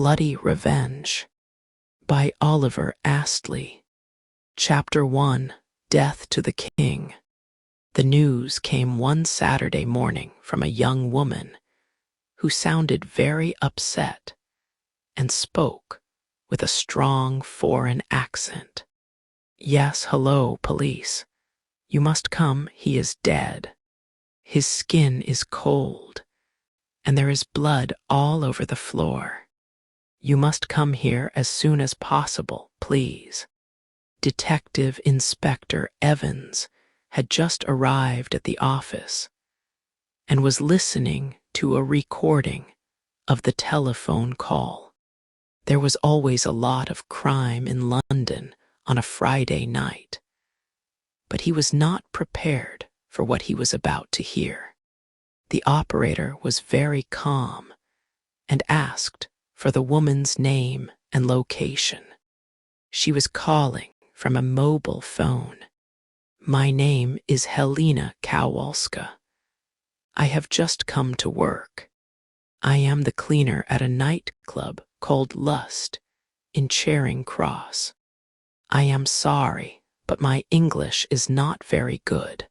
Bloody Revenge by Oliver Astley. Chapter 1, Death to the King. The news came one Saturday morning from a young woman who sounded very upset and spoke with a strong foreign accent. "Yes, hello, police. You must come, he is dead. His skin is cold, and there is blood all over the floor. You must come here as soon as possible, please." Detective Inspector Evans had just arrived at the office and was listening to a recording of the telephone call. There was always a lot of crime in London on a Friday night, but he was not prepared for what he was about to hear. The operator was very calm and asked for the woman's name and location. She was calling from a mobile phone. "My name is Helena Kowalska. I have just come to work. I am the cleaner at a nightclub called Lust in Charing Cross. I am sorry, but my English is not very good.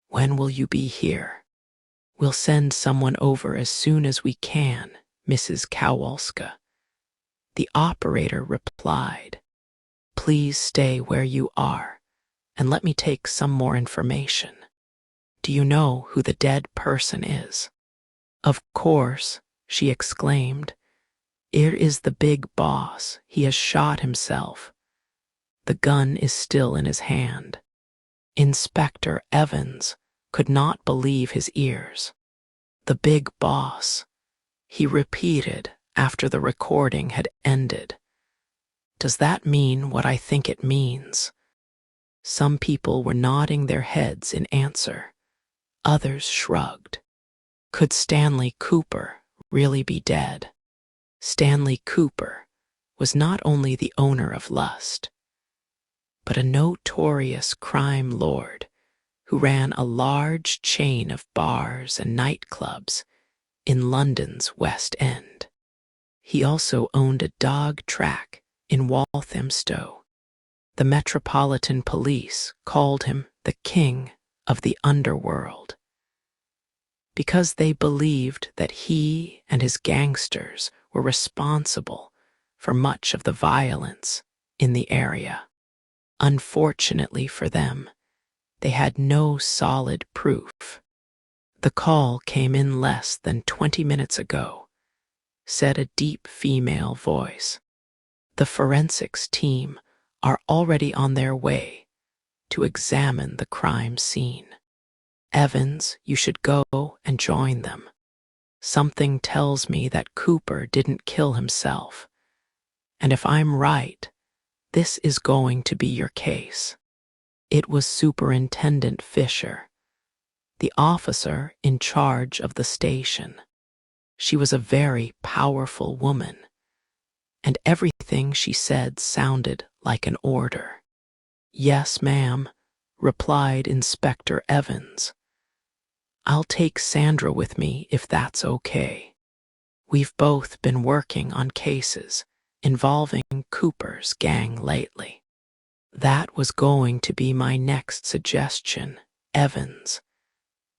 When will you be here?" "We'll send someone over as soon as we can, Mrs. Kowalska," the operator replied. "Please stay where you are and let me take some more information. Do you know who the dead person is?" "Of course," she exclaimed. "It is the big boss. He has shot himself. The gun is still in his hand." Inspector Evans could not believe his ears. "The big boss," he repeated after the recording had ended. "Does that mean what I think it means?" Some people were nodding their heads in answer. Others shrugged. Could Stanley Cooper really be dead? Stanley Cooper was not only the owner of Lust, but a notorious crime lord who ran a large chain of bars and nightclubs in London's West End. He also owned a dog track in Walthamstow. The Metropolitan Police called him the King of the Underworld because they believed that he and his gangsters were responsible for much of the violence in the area. Unfortunately for them, they had no solid proof. "The call came in less than 20 minutes ago," said a deep female voice. "The forensics team are already on their way to examine the crime scene. Evans, you should go and join them. Something tells me that Cooper didn't kill himself, and if I'm right, this is going to be your case." It was Superintendent Fisher, the officer in charge of the station. She was a very powerful woman, and everything she said sounded like an order. "Yes, ma'am," replied Inspector Evans. "I'll take Sandra with me if that's okay. We've both been working on cases involving Cooper's gang lately." "That was going to be my next suggestion, Evans,"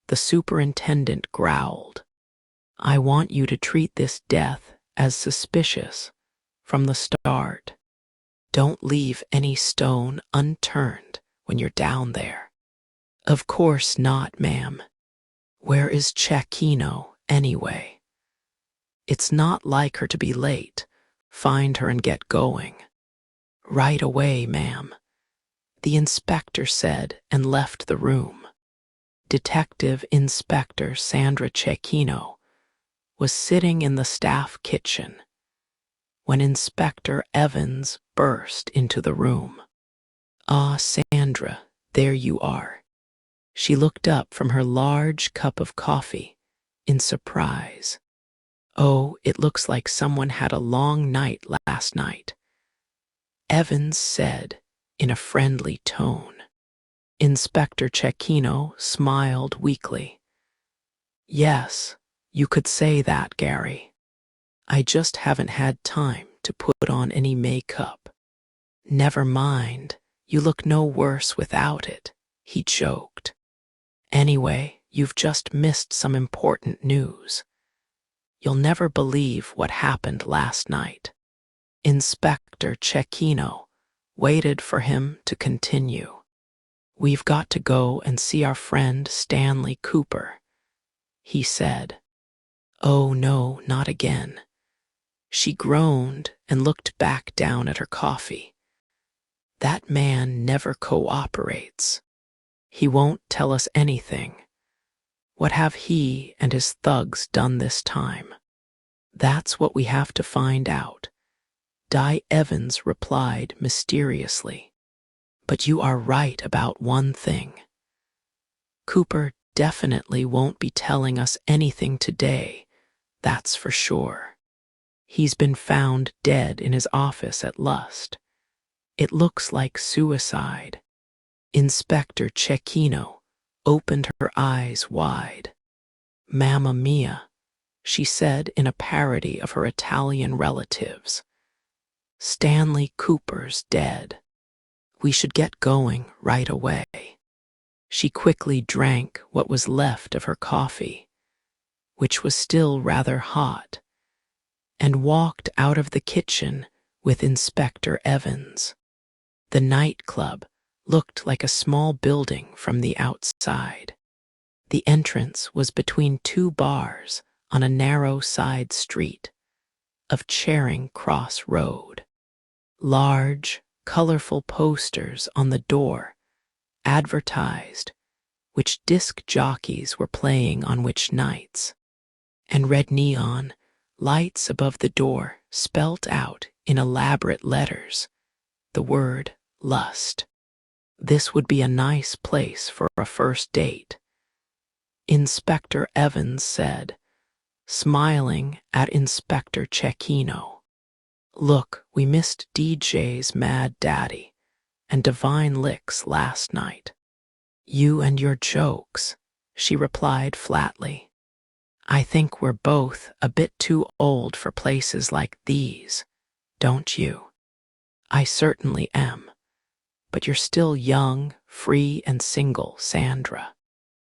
the superintendent growled. "I want you to treat this death as suspicious from the start. Don't leave any stone unturned when you're down there." "Of course not, ma'am. Where is Cecchino, anyway?" "It's not like her to be late. Find her and get going." "Right away, ma'am," the inspector said and left the room. Detective Inspector Sandra Cecchino was sitting in the staff kitchen when Inspector Evans burst into the room. "Ah, Sandra, there you are." She looked up from her large cup of coffee in surprise. "Oh, it looks like someone had a long night last night," Evans said in a friendly tone. Inspector Cecchino smiled weakly. "Yes, you could say that, Gary. I just haven't had time to put on any makeup. Never mind, you look no worse without it, he joked. Anyway, you've just missed some important news. You'll never believe what happened last night. Inspector Cecchino waited for him to continue. We've got to go and see our friend Stanley Cooper, he said. Oh no, not again. She groaned and looked back down at her coffee. That man never cooperates. He won't tell us anything. What have he and his thugs done this time? That's what we have to find out, Di Evans replied mysteriously. But you are right about one thing. Cooper definitely won't be telling us anything today, that's for sure. He's been found dead in his office at Lust. It looks like suicide. Inspector Cecchino opened her eyes wide. Mamma mia, she said in a parody of her Italian relatives. Stanley Cooper's dead. We should get going right away. She quickly drank what was left of her coffee, which was still rather hot, and walked out of the kitchen with Inspector Evans. The nightclub looked like a small building from the outside. The entrance was between two bars on a narrow side street of Charing Cross Road. Large, colorful posters on the door advertised which disc jockeys were playing on which nights, and red neon lights above the door spelt out in elaborate letters the word Lust. This would be a nice place for a first date, Inspector Evans said, smiling at Inspector Cecchino. Look, we missed DJ's Mad Daddy and Divine Licks last night. You and your jokes, she replied flatly. I think we're both a bit too old for places like these, don't you? I certainly am. But you're still young, free, and single, Sandra.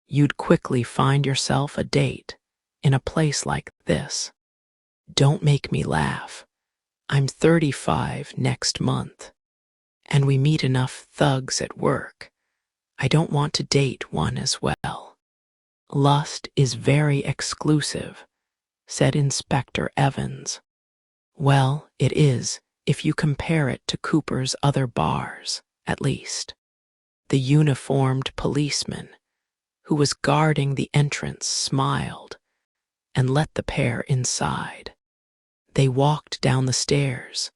You'd quickly find yourself a date in a place like this. Don't make me laugh. I'm 35 next month, and we meet enough thugs at work. I don't want to date one as well. Lust is very exclusive, said Inspector Evans. Well, it is if you compare it to Cooper's other bars, at least. The uniformed policeman who was guarding the entrance smiled and let the pair inside. They walked down the stairs,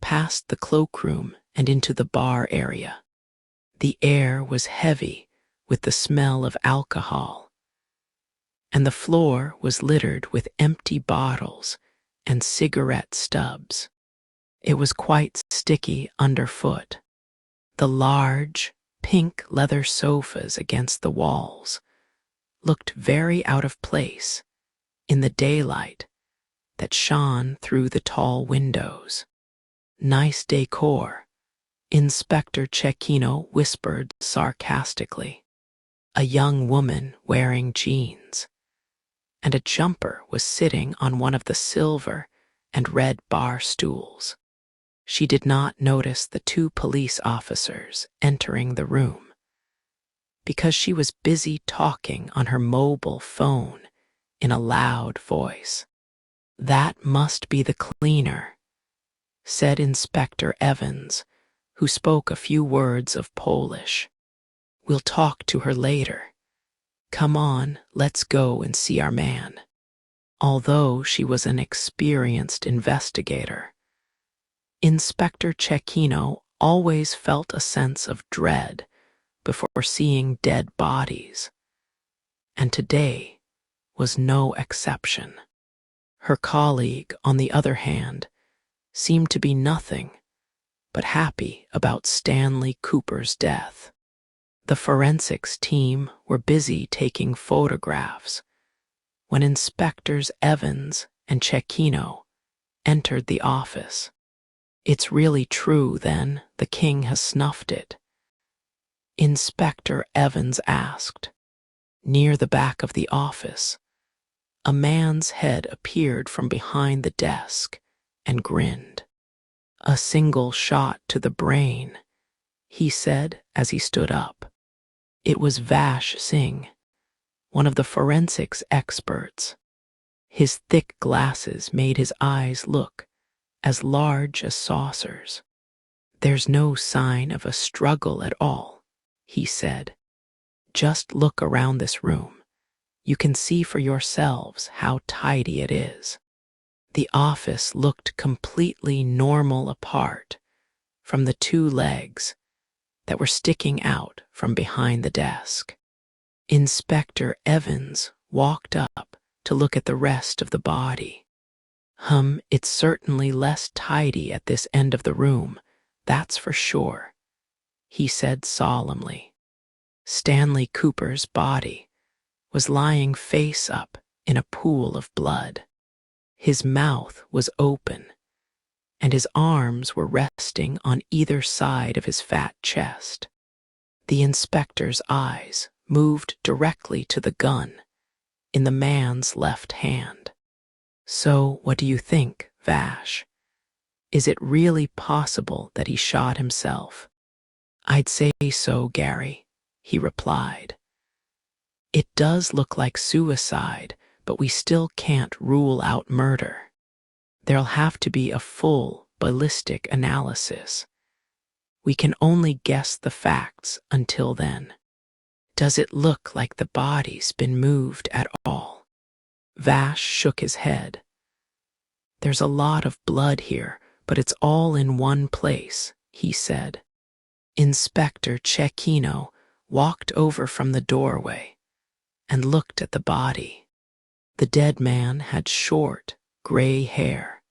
past the cloakroom and into the bar area. The air was heavy with the smell of alcohol, and the floor was littered with empty bottles and cigarette stubs. It was quite sticky underfoot. The large, pink leather sofas against the walls looked very out of place in the daylight that shone through the tall windows. Nice decor, Inspector Cecchino whispered sarcastically. A young woman wearing jeans and a jumper was sitting on one of the silver and red bar stools. She did not notice the two police officers entering the room because she was busy talking on her mobile phone in a loud voice. That must be the cleaner, said Inspector Evans, who spoke a few words of Polish. We'll talk to her later. Come on, let's go and see our man. Although she was an experienced investigator, Inspector Cecchino always felt a sense of dread before seeing dead bodies, and today was no exception. Her colleague, on the other hand, seemed to be nothing but happy about Stanley Cooper's death. The forensics team were busy taking photographs when Inspectors Evans and Cecchino entered the office. "It's really true, then, the king has snuffed it?" Inspector Evans asked. Near the back of the office, a man's head appeared from behind the desk and grinned. "A single shot to the brain," he said as he stood up. It was Vash Singh, one of the forensics experts. His thick glasses made his eyes look as large as saucers. "There's no sign of a struggle at all," he said. "Just look around this room. You can see for yourselves how tidy it is." The office looked completely normal apart from the two legs that were sticking out from behind the desk. Inspector Evans walked up to look at the rest of the body. It's certainly less tidy at this end of the room, that's for sure," he said solemnly. Stanley Cooper's body was lying face up in a pool of blood. His mouth was open, and his arms were resting on either side of his fat chest. The inspector's eyes moved directly to the gun in the man's left hand. "So, what do you think, Vash? Is it really possible that he shot himself?" "I'd say so, Gary," he replied. "It does look like suicide, but we still can't rule out murder. There'll have to be a full ballistic analysis. We can only guess the facts until then." "Does it look like the body's been moved at all?" Vash shook his head. "There's a lot of blood here, but it's all in one place," he said. Inspector Cecchino walked over from the doorway and looked at the body. The dead man had short, gray hair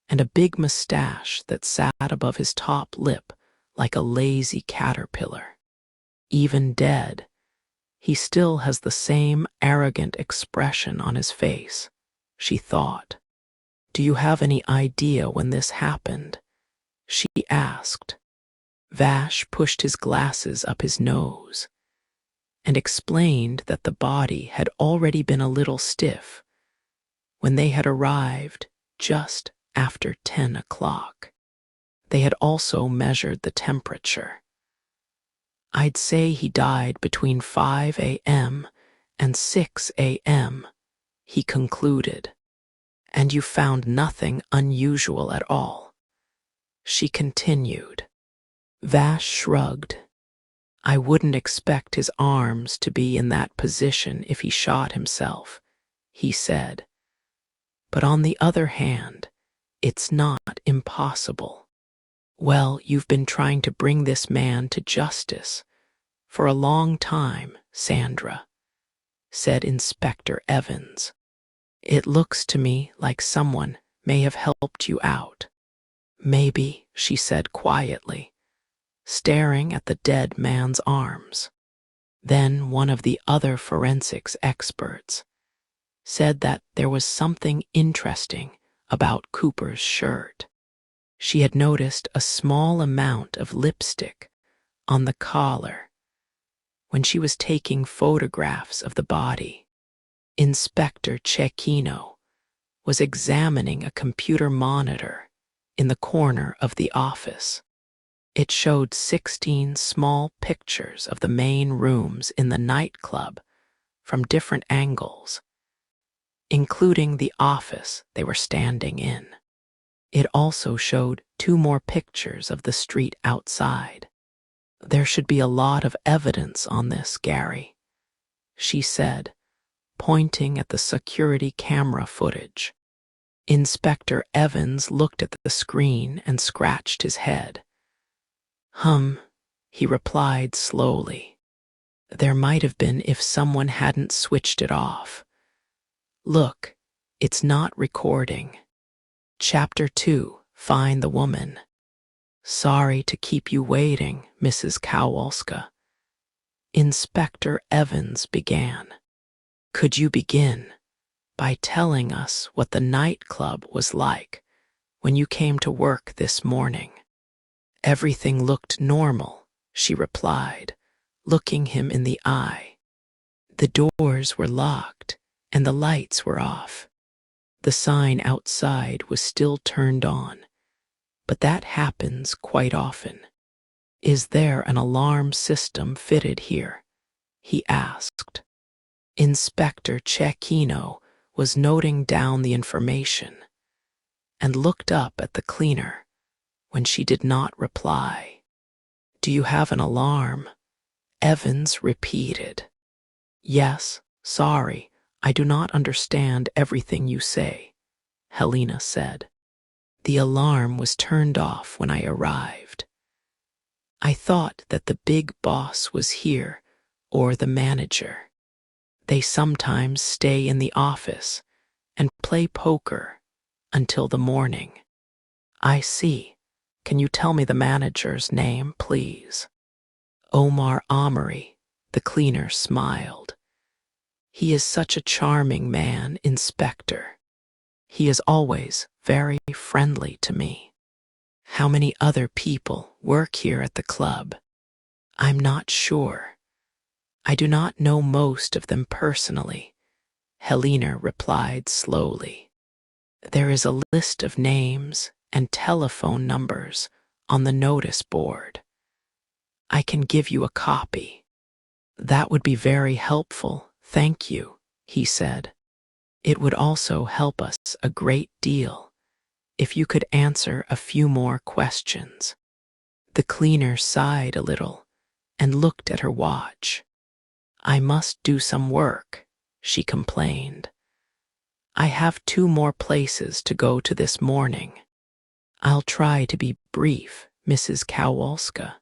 and a big mustache that sat above his top lip like a lazy caterpillar. Even dead, he still has the same arrogant expression on his face, she thought. "Do you have any idea when this happened?" she asked. Vash pushed his glasses up his nose and explained that the body had already been a little stiff when they had arrived just after 10 o'clock. They had also measured the temperature. "I'd say he died between 5 a.m. and 6 a.m., he concluded. "And you found nothing unusual at all?" she continued. Vash shrugged. "I wouldn't expect his arms to be in that position if he shot himself," he said. "But on the other hand, it's not impossible." "Well, you've been trying to bring this man to justice for a long time, Sandra," said Inspector Evans. "It looks to me like someone may have helped you out." "Maybe," she said quietly, staring at the dead man's arms. Then one of the other forensics experts said that there was something interesting about Cooper's shirt. She had noticed a small amount of lipstick on the collar when she was taking photographs of the body. Inspector Cecchino was examining a computer monitor in the corner of the office. It showed 16 small pictures of the main rooms in the nightclub from different angles, including the office they were standing in. It also showed 2 more pictures of the street outside. "There should be a lot of evidence on this, Gary," she said, pointing at the security camera footage. Inspector Evans looked at the screen and scratched his head. He replied slowly. "There might have been if someone hadn't switched it off. Look, it's not recording." Chapter 2, Find the Woman. "Sorry to keep you waiting, Mrs. Kowalska," Inspector Evans began. "Could you begin by telling us what the nightclub was like when you came to work this morning. Everything looked normal, she replied, looking him in the eye. The doors were locked and the lights were off. The sign outside was still turned on, but that happens quite often. Is there an alarm system fitted here? He asked. Inspector Cecchino was noting down the information and looked up at the cleaner when she did not reply. Do you have an alarm? Evans repeated. Yes, sorry, I do not understand everything you say, Helena said. The alarm was turned off when I arrived. I thought that the big boss was here, or the manager. They sometimes stay in the office and play poker until the morning. I see. Can you tell me the manager's name, please? Omar Amory, the cleaner smiled. He is such a charming man, Inspector. He is always very friendly to me. How many other people work here at the club? I'm not sure. I do not know most of them personally, Helena replied slowly. There is a list of names and telephone numbers on the notice board. I can give you a copy. That would be very helpful, thank you, he said. It would also help us a great deal if you could answer a few more questions. The cleaner sighed a little and looked at her watch. I must do some work, she complained. I have 2 more places to go to this morning. I'll try to be brief, Mrs. Kowalska.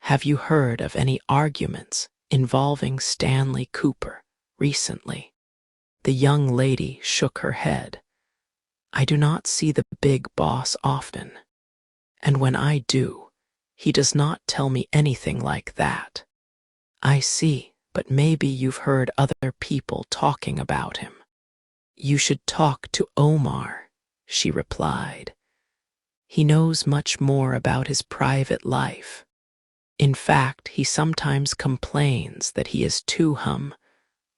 Have you heard of any arguments involving Stanley Cooper recently? The young lady shook her head. I do not see the big boss often, and when I do, he does not tell me anything like that. I see, but maybe you've heard other people talking about him. You should talk to Omar, she replied. He knows much more about his private life. In fact, he sometimes complains that he is too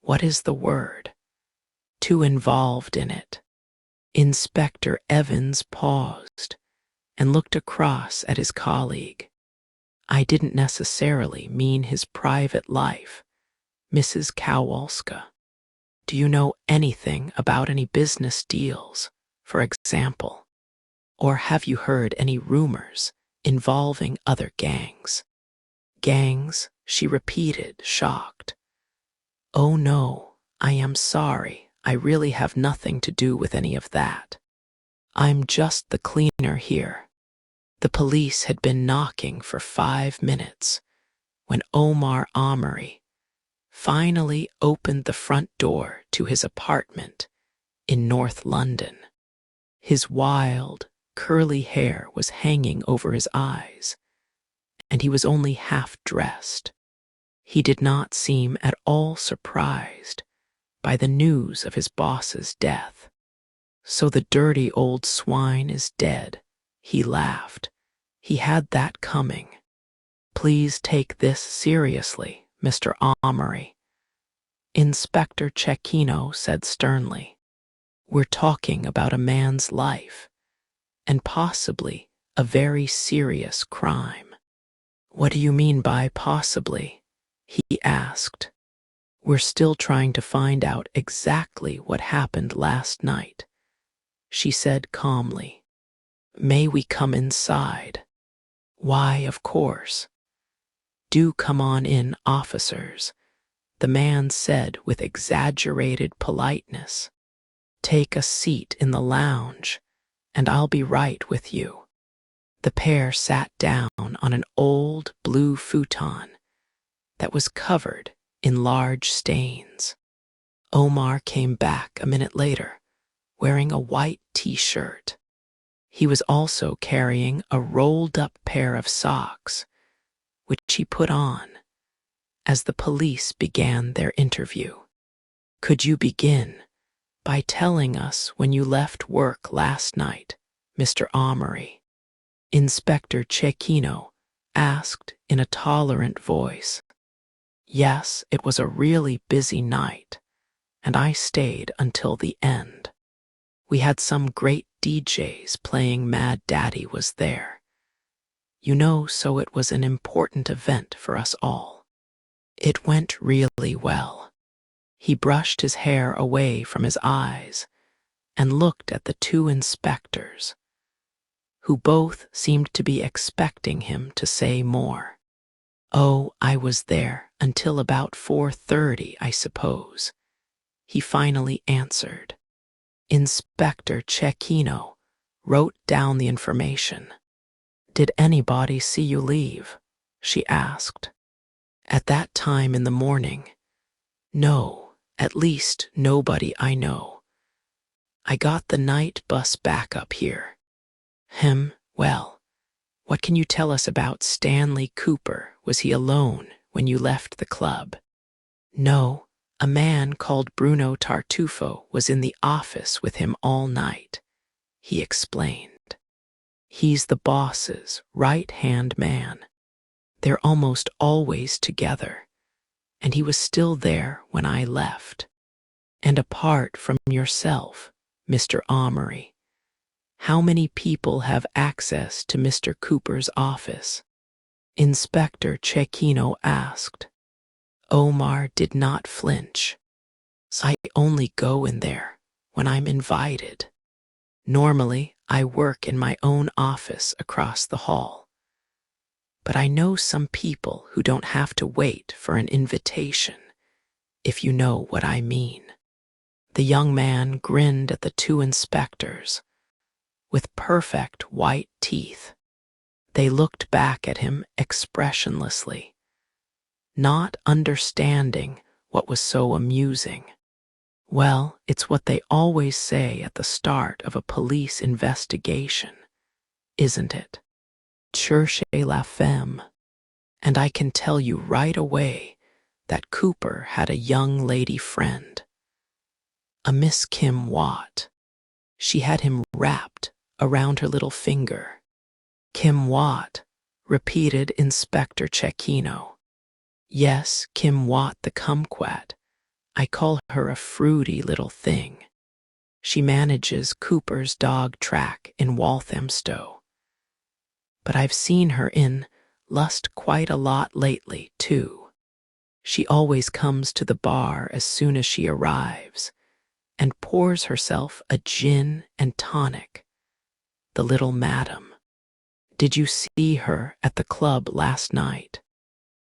what is the word? Too involved in it. Inspector Evans paused and looked across at his colleague. I didn't necessarily mean his private life, Mrs. Kowalska. Do you know anything about any business deals, for example? Or have you heard any rumors involving other gangs? Gangs, she repeated, shocked. Oh no, I am sorry, I really have nothing to do with any of that. I'm just the cleaner here. The police had been knocking for 5 minutes when Omar Amory finally opened the front door to his apartment in North London. His wild, curly hair was hanging over his eyes, and he was only half dressed. He did not seem at all surprised by the news of his boss's death. So the dirty old swine is dead, he laughed. He had that coming. Please take this seriously, Mr. Amory. Inspector Cecchino said sternly. We're talking about a man's life, and possibly a very serious crime. What do you mean by possibly? He asked. We're still trying to find out exactly what happened last night, she said calmly. May we come inside? Why, of course. Do come on in, officers, the man said with exaggerated politeness. Take a seat in the lounge, and I'll be right with you. The pair sat down on an old blue futon that was covered in large stains. Omar came back a minute later, wearing a white t-shirt. He was also carrying a rolled-up pair of socks, which he put on as the police began their interview. Could you begin By telling us when you left work last night, Mr. Amory, Inspector Cecchino asked in a tolerant voice. Yes, it was a really busy night, and I stayed until the end. We had some great DJs playing Mad Daddy was there. You know, so it was an important event for us all. It went really well. He brushed his hair away from his eyes and looked at the two inspectors, who both seemed to be expecting him to say more. Oh, I was there until about 4:30, I suppose, he finally answered. Inspector Cecchino wrote down the information. Did anybody see you leave? She asked. At that time in the morning? No, at least nobody I know. I got the night bus back up here. Well, what can you tell us about Stanley Cooper? Was he alone when you left the club? No, a man called Bruno Tartufo was in the office with him all night, he explained. He's the boss's right-hand man. They're almost always together, and he was still there when I left. And apart from yourself, Mr. Amory, how many people have access to Mr. Cooper's office? Inspector Cecchino asked. Omar did not flinch. I only go in there when I'm invited. Normally, I work in my own office across the hall. But I know some people who don't have to wait for an invitation, if you know what I mean. The young man grinned at the two inspectors with perfect white teeth. They looked back at him expressionlessly, not understanding what was so amusing. Well, it's what they always say at the start of a police investigation, isn't it? Cherchez la femme. And I can tell you right away that Cooper had a young lady friend, a Miss Kim Watt. She had him wrapped around her little finger. Kim Watt, repeated Inspector Cecchino. Yes, Kim Watt the kumquat. I call her a fruity little thing. She manages Cooper's dog track in Walthamstow. But I've seen her in Lust quite a lot lately, too. She always comes to the bar as soon as she arrives and pours herself a gin and tonic. The little madam. Did you see her at the club last night?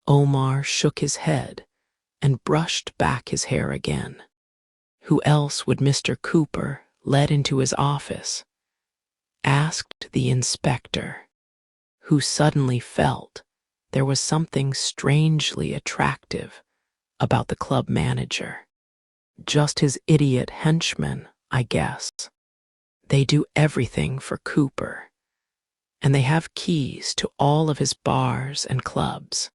Omar shook his head and brushed back his hair again. Who else would Mr. Cooper let into his office? Asked the inspector, who suddenly felt there was something strangely attractive about the club manager. Just his idiot henchmen, I guess. They do everything for Cooper, and they have keys to all of his bars and clubs.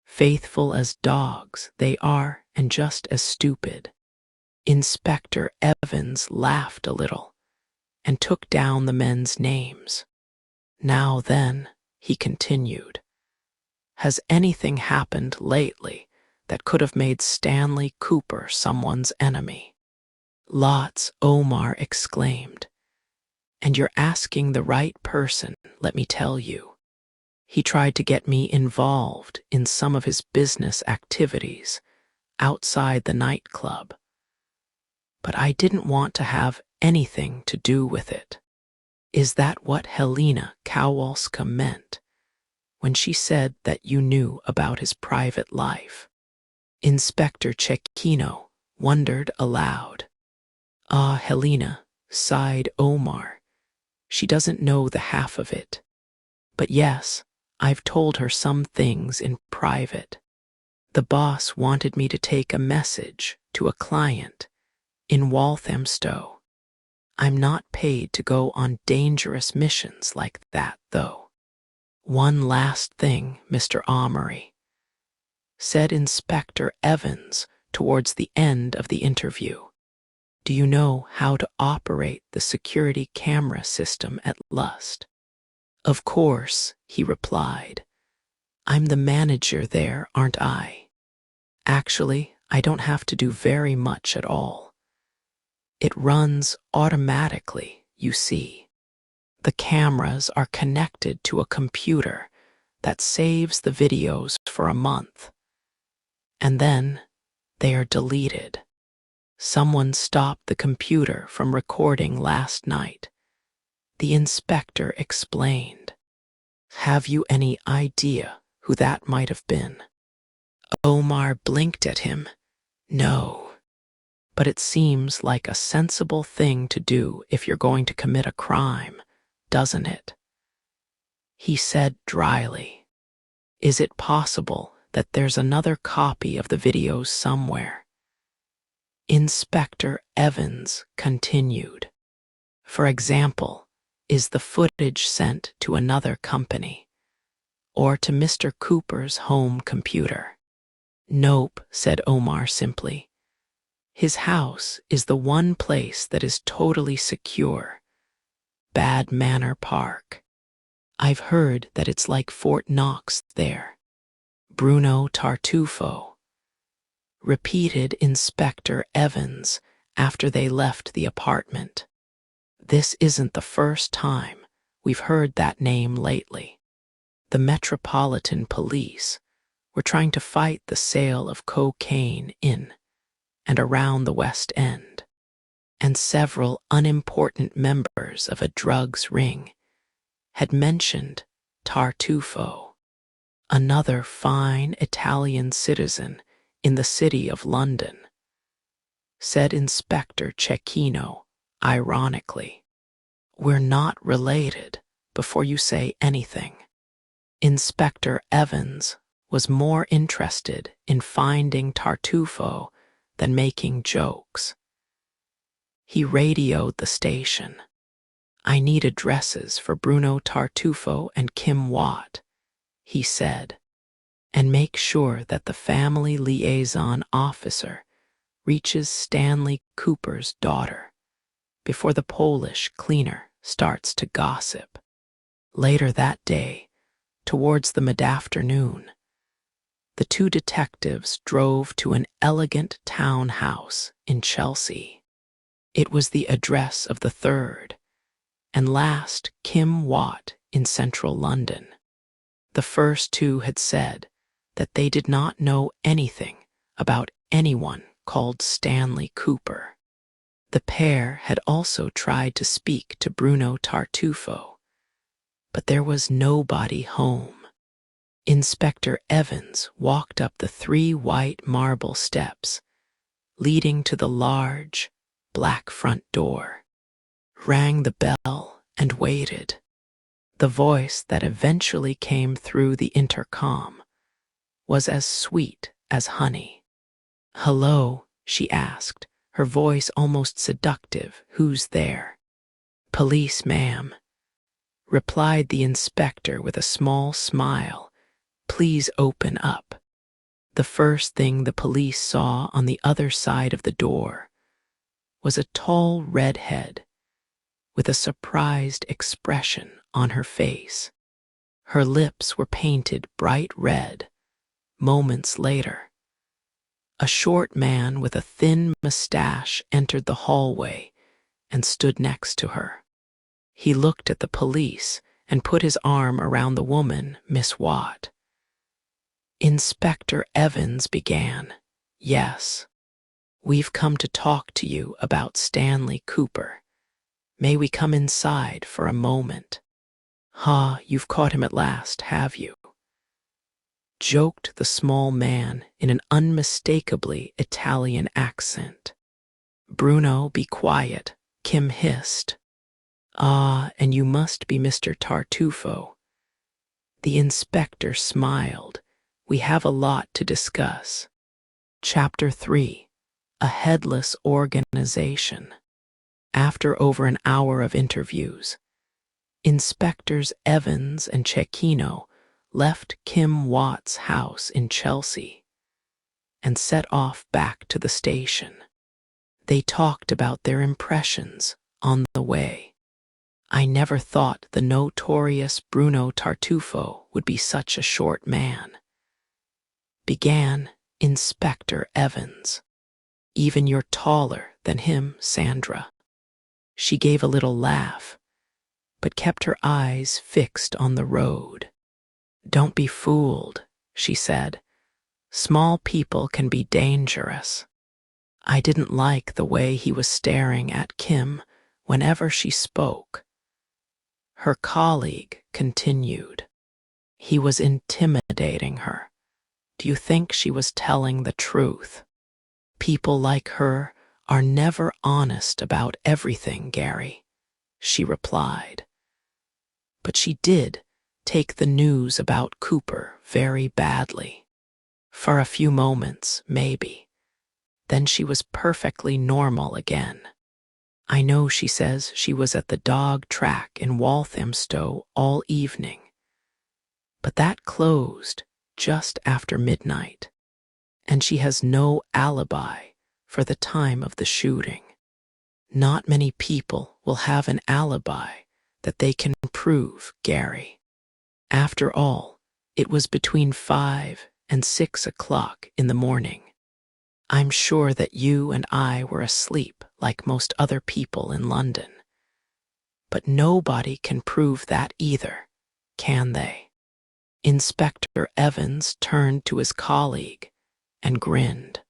Faithful as dogs they are, and just as stupid. Inspector Evans laughed a little and took down the men's names. Now then, he continued, has anything happened lately that could have made Stanley Cooper someone's enemy? Lots, Omar exclaimed. And you're asking the right person, let me tell you. He tried to get me involved in some of his business activities outside the nightclub. But I didn't want to have anything to do with it. Is that what Helena Kowalska meant when she said that you knew about his private life? Inspector Cecchino wondered aloud. Ah, Helena, sighed Omar. She doesn't know the half of it. But yes, I've told her some things in private. The boss wanted me to take a message to a client in Walthamstow. I'm not paid to go on dangerous missions like that, though. One last thing, Mr. Amory, said Inspector Evans towards the end of the interview. Do you know how to operate the security camera system at Lust? Of course, he replied. I'm the manager there, aren't I? Actually, I don't have to do very much at all. It runs automatically, you see. The cameras are connected to a computer that saves the videos for a month. And then they are deleted. Someone stopped the computer from recording last night. The inspector explained. Have you any idea who that might have been? Omar blinked at him. No. But it seems like a sensible thing to do if you're going to commit a crime, doesn't it? He said dryly. Is it possible that there's another copy of the videos somewhere? Inspector Evans continued. For example, is the footage sent to another company or to Mr. Cooper's home computer? Nope, said Omar simply. His house is the one place that is totally secure. Bad Manor Park. I've heard that it's like Fort Knox there. Bruno Tartufo, repeated Inspector Evans after they left the apartment. This isn't the first time we've heard that name lately. The Metropolitan Police were trying to fight the sale of cocaine in and around the West End, and several unimportant members of a drugs ring had mentioned Tartufo, another fine Italian citizen in the city of London, said Inspector Cecchino ironically. We're not related before you say anything. Inspector Evans was more interested in finding Tartufo than making jokes. He radioed the station. I need addresses for Bruno Tartufo and Kim Watt, he said, and make sure that the family liaison officer reaches Stanley Cooper's daughter before the Polish cleaner starts to gossip. Later that day, towards the mid-afternoon, the two detectives drove to an elegant townhouse in Chelsea. It was the address of the third and last Kim Watt in central London. The first two had said that they did not know anything about anyone called Stanley Cooper. The pair had also tried to speak to Bruno Tartufo, but there was nobody home. Inspector Evans walked up the 3 white marble steps leading to the large, black front door, rang the bell, and waited. The voice that eventually came through the intercom was as sweet as honey. Hello, she asked, her voice almost seductive. Who's there? Police, ma'am, replied the inspector with a small smile. Please open up. The first thing the police saw on the other side of the door was a tall redhead with a surprised expression on her face. Her lips were painted bright red. Moments later, a short man with a thin mustache entered the hallway and stood next to her. He looked at the police and put his arm around the woman, Miss Watt. Inspector Evans began. Yes, we've come to talk to you about Stanley Cooper. May we come inside for a moment? You've caught him at last, have you? Joked the small man in an unmistakably Italian accent. Bruno, be quiet, Kim hissed. And you must be Mr. Tartufo. The inspector smiled. We have a lot to discuss. Chapter 3. A Headless Organization. After over an hour of interviews, Inspectors Evans and Cecchino left Kim Watt's house in Chelsea and set off back to the station. They talked about their impressions on the way. I never thought the notorious Bruno Tartufo would be such a short man, began Inspector Evans. Even you're taller than him, Sandra. She gave a little laugh, but kept her eyes fixed on the road. Don't be fooled, she said. Small people can be dangerous. I didn't like the way he was staring at Kim whenever she spoke. Her colleague continued. He was intimidating her. Do you think she was telling the truth? People like her are never honest about everything, Gary, she replied. But she did take the news about Cooper very badly. For a few moments, maybe. Then she was perfectly normal again. I know she says she was at the dog track in Walthamstow all evening, but that closed just after midnight, and she has no alibi for the time of the shooting. Not many people will have an alibi that they can prove, Gary. After all, it was between 5 and 6 o'clock in the morning. I'm sure that you and I were asleep like most other people in London. But nobody can prove that either, can they? Inspector Evans turned to his colleague and grinned.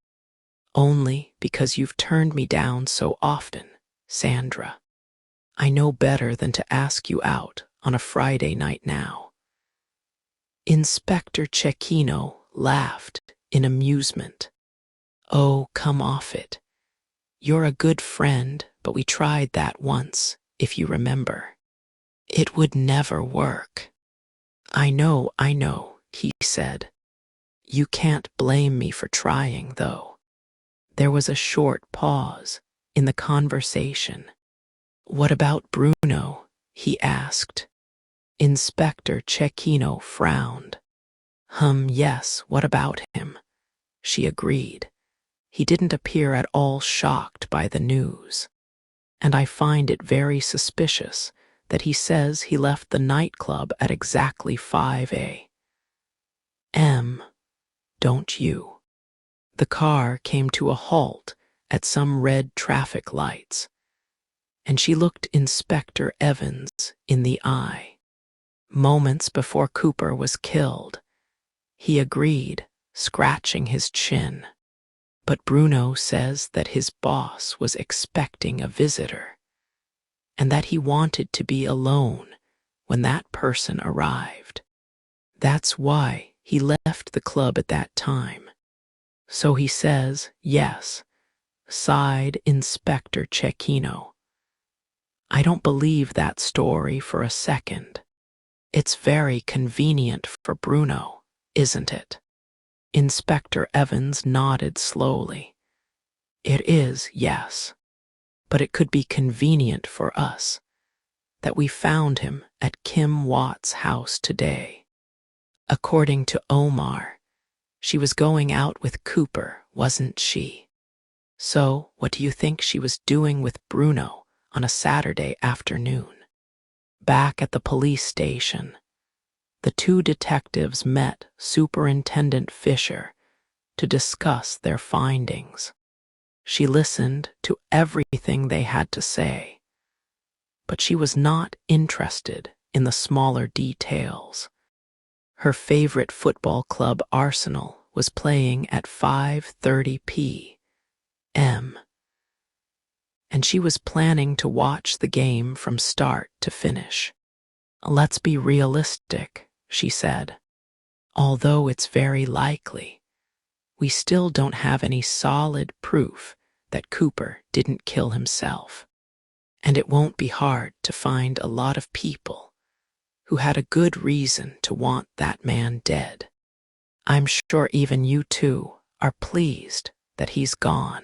Only because you've turned me down so often, Sandra. I know better than to ask you out on a Friday night now. Inspector Cecchino laughed in amusement. Oh, come off it. You're a good friend, but we tried that once, if you remember. It would never work. I know, he said. You can't blame me for trying, though. There was a short pause in the conversation. What about Bruno? He asked. Inspector Cecchino frowned. Yes, what about him? She agreed. He didn't appear at all shocked by the news. And I find it very suspicious that he says he left the nightclub at exactly 5 a.m. Don't you? The car came to a halt at some red traffic lights, and she looked Inspector Evans in the eye. Moments before Cooper was killed, he agreed, scratching his chin. But Bruno says that his boss was expecting a visitor, and that he wanted to be alone when that person arrived. That's why he left the club at that time. So he says, yes, sighed Inspector Cecchino. I don't believe that story for a second. It's very convenient for Bruno, isn't it? Inspector Evans nodded slowly. It is, yes, but it could be convenient for us that we found him at Kim Watt's house today. According to Omar, she was going out with Cooper, wasn't she? So, what do you think she was doing with Bruno on a Saturday afternoon? Back at the police station, the two detectives met Superintendent Fisher to discuss their findings. She listened to everything they had to say, but she was not interested in the smaller details. Her favorite football club, Arsenal, was playing at 5:30 p.m., and she was planning to watch the game from start to finish. Let's be realistic, she said. Although it's very likely, we still don't have any solid proof that Cooper didn't kill himself. And it won't be hard to find a lot of people who had a good reason to want that man dead. I'm sure even you two are pleased that he's gone.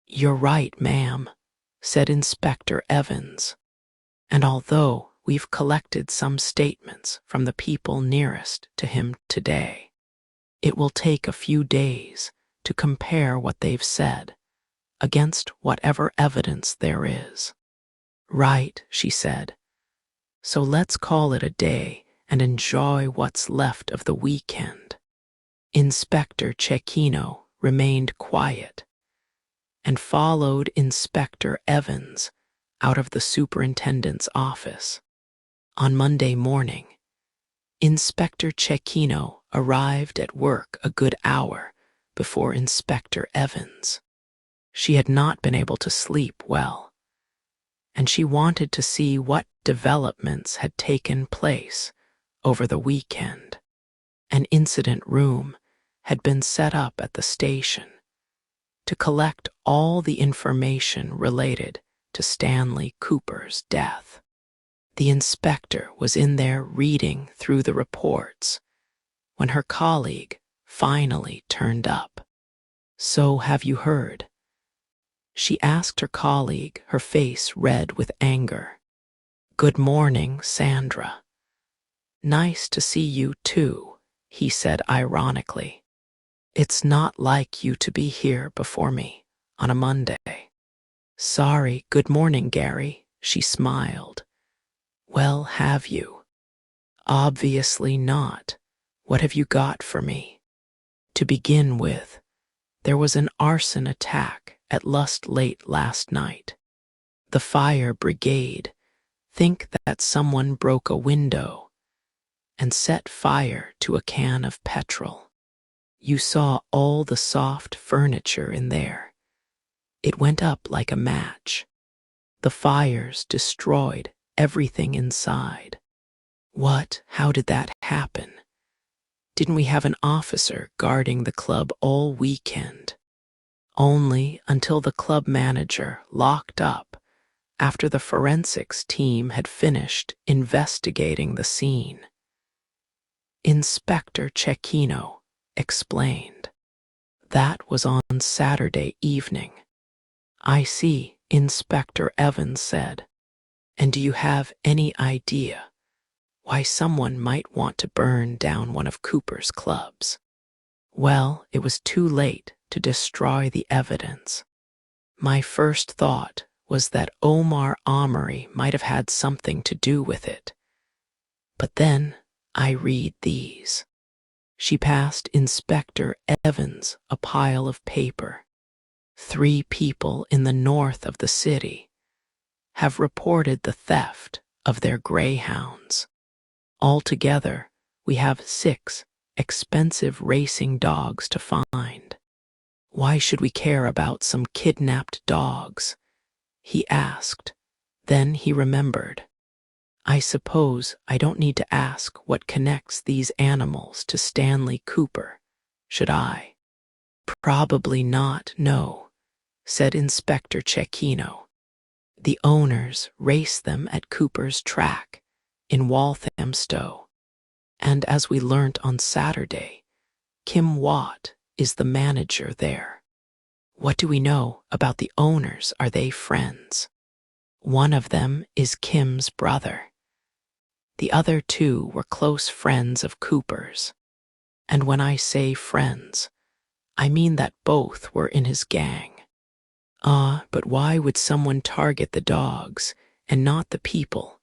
You're right, ma'am, said Inspector Evans. And although we've collected some statements from the people nearest to him today, it will take a few days to compare what they've said against whatever evidence there is. Right, she said. So let's call it a day and enjoy what's left of the weekend. Inspector Cecchino remained quiet and followed Inspector Evans out of the superintendent's office. On Monday morning, Inspector Cecchino arrived at work a good hour before Inspector Evans. She had not been able to sleep well, and she wanted to see what developments had taken place over the weekend. An incident room had been set up at the station to collect all the information related to Stanley Cooper's death. The inspector was in there reading through the reports when her colleague finally turned up. "So have you heard?" She asked her colleague, her face red with anger. "Good morning, Sandra." "Nice to see you too," he said ironically. "It's not like you to be here before me on a Monday." "Sorry, good morning, Gary," she smiled. "Well, have you?" "Obviously not. What have you got for me?" "To begin with, there was an arson attack at Lust late last night. The fire brigade think that someone broke a window and set fire to a can of petrol. You saw all the soft furniture in there. It went up like a match. The fires destroyed everything inside." "What? How did that happen? Didn't we have an officer guarding the club all weekend?" "Only until the club manager locked up after the forensics team had finished investigating the scene." Inspector Cecchino explained. "That was on Saturday evening." "I see," Inspector Evans said. "And do you have any idea why someone might want to burn down one of Cooper's clubs?" "Well, it was too late to destroy the evidence. My first thought was that Omar Amory might have had something to do with it. But then I read these." She passed Inspector Evans a pile of paper. 3 people in the north of the city have reported the theft of their greyhounds. Altogether, we have 6 expensive racing dogs to find. "Why should we care about some kidnapped dogs?" he asked. Then he remembered. "I suppose I don't need to ask what connects these animals to Stanley Cooper, should I?" "Probably not, no," said Inspector Cecchino. "The owners race them at Cooper's track in Walthamstow, and as we learnt on Saturday, Kim Watt is the manager there." "What do we know about the owners? Are they friends?" "One of them is Kim's brother. The other 2 were close friends of Cooper's. And when I say friends, I mean that both were in his gang." But why would someone target the dogs and not the people?"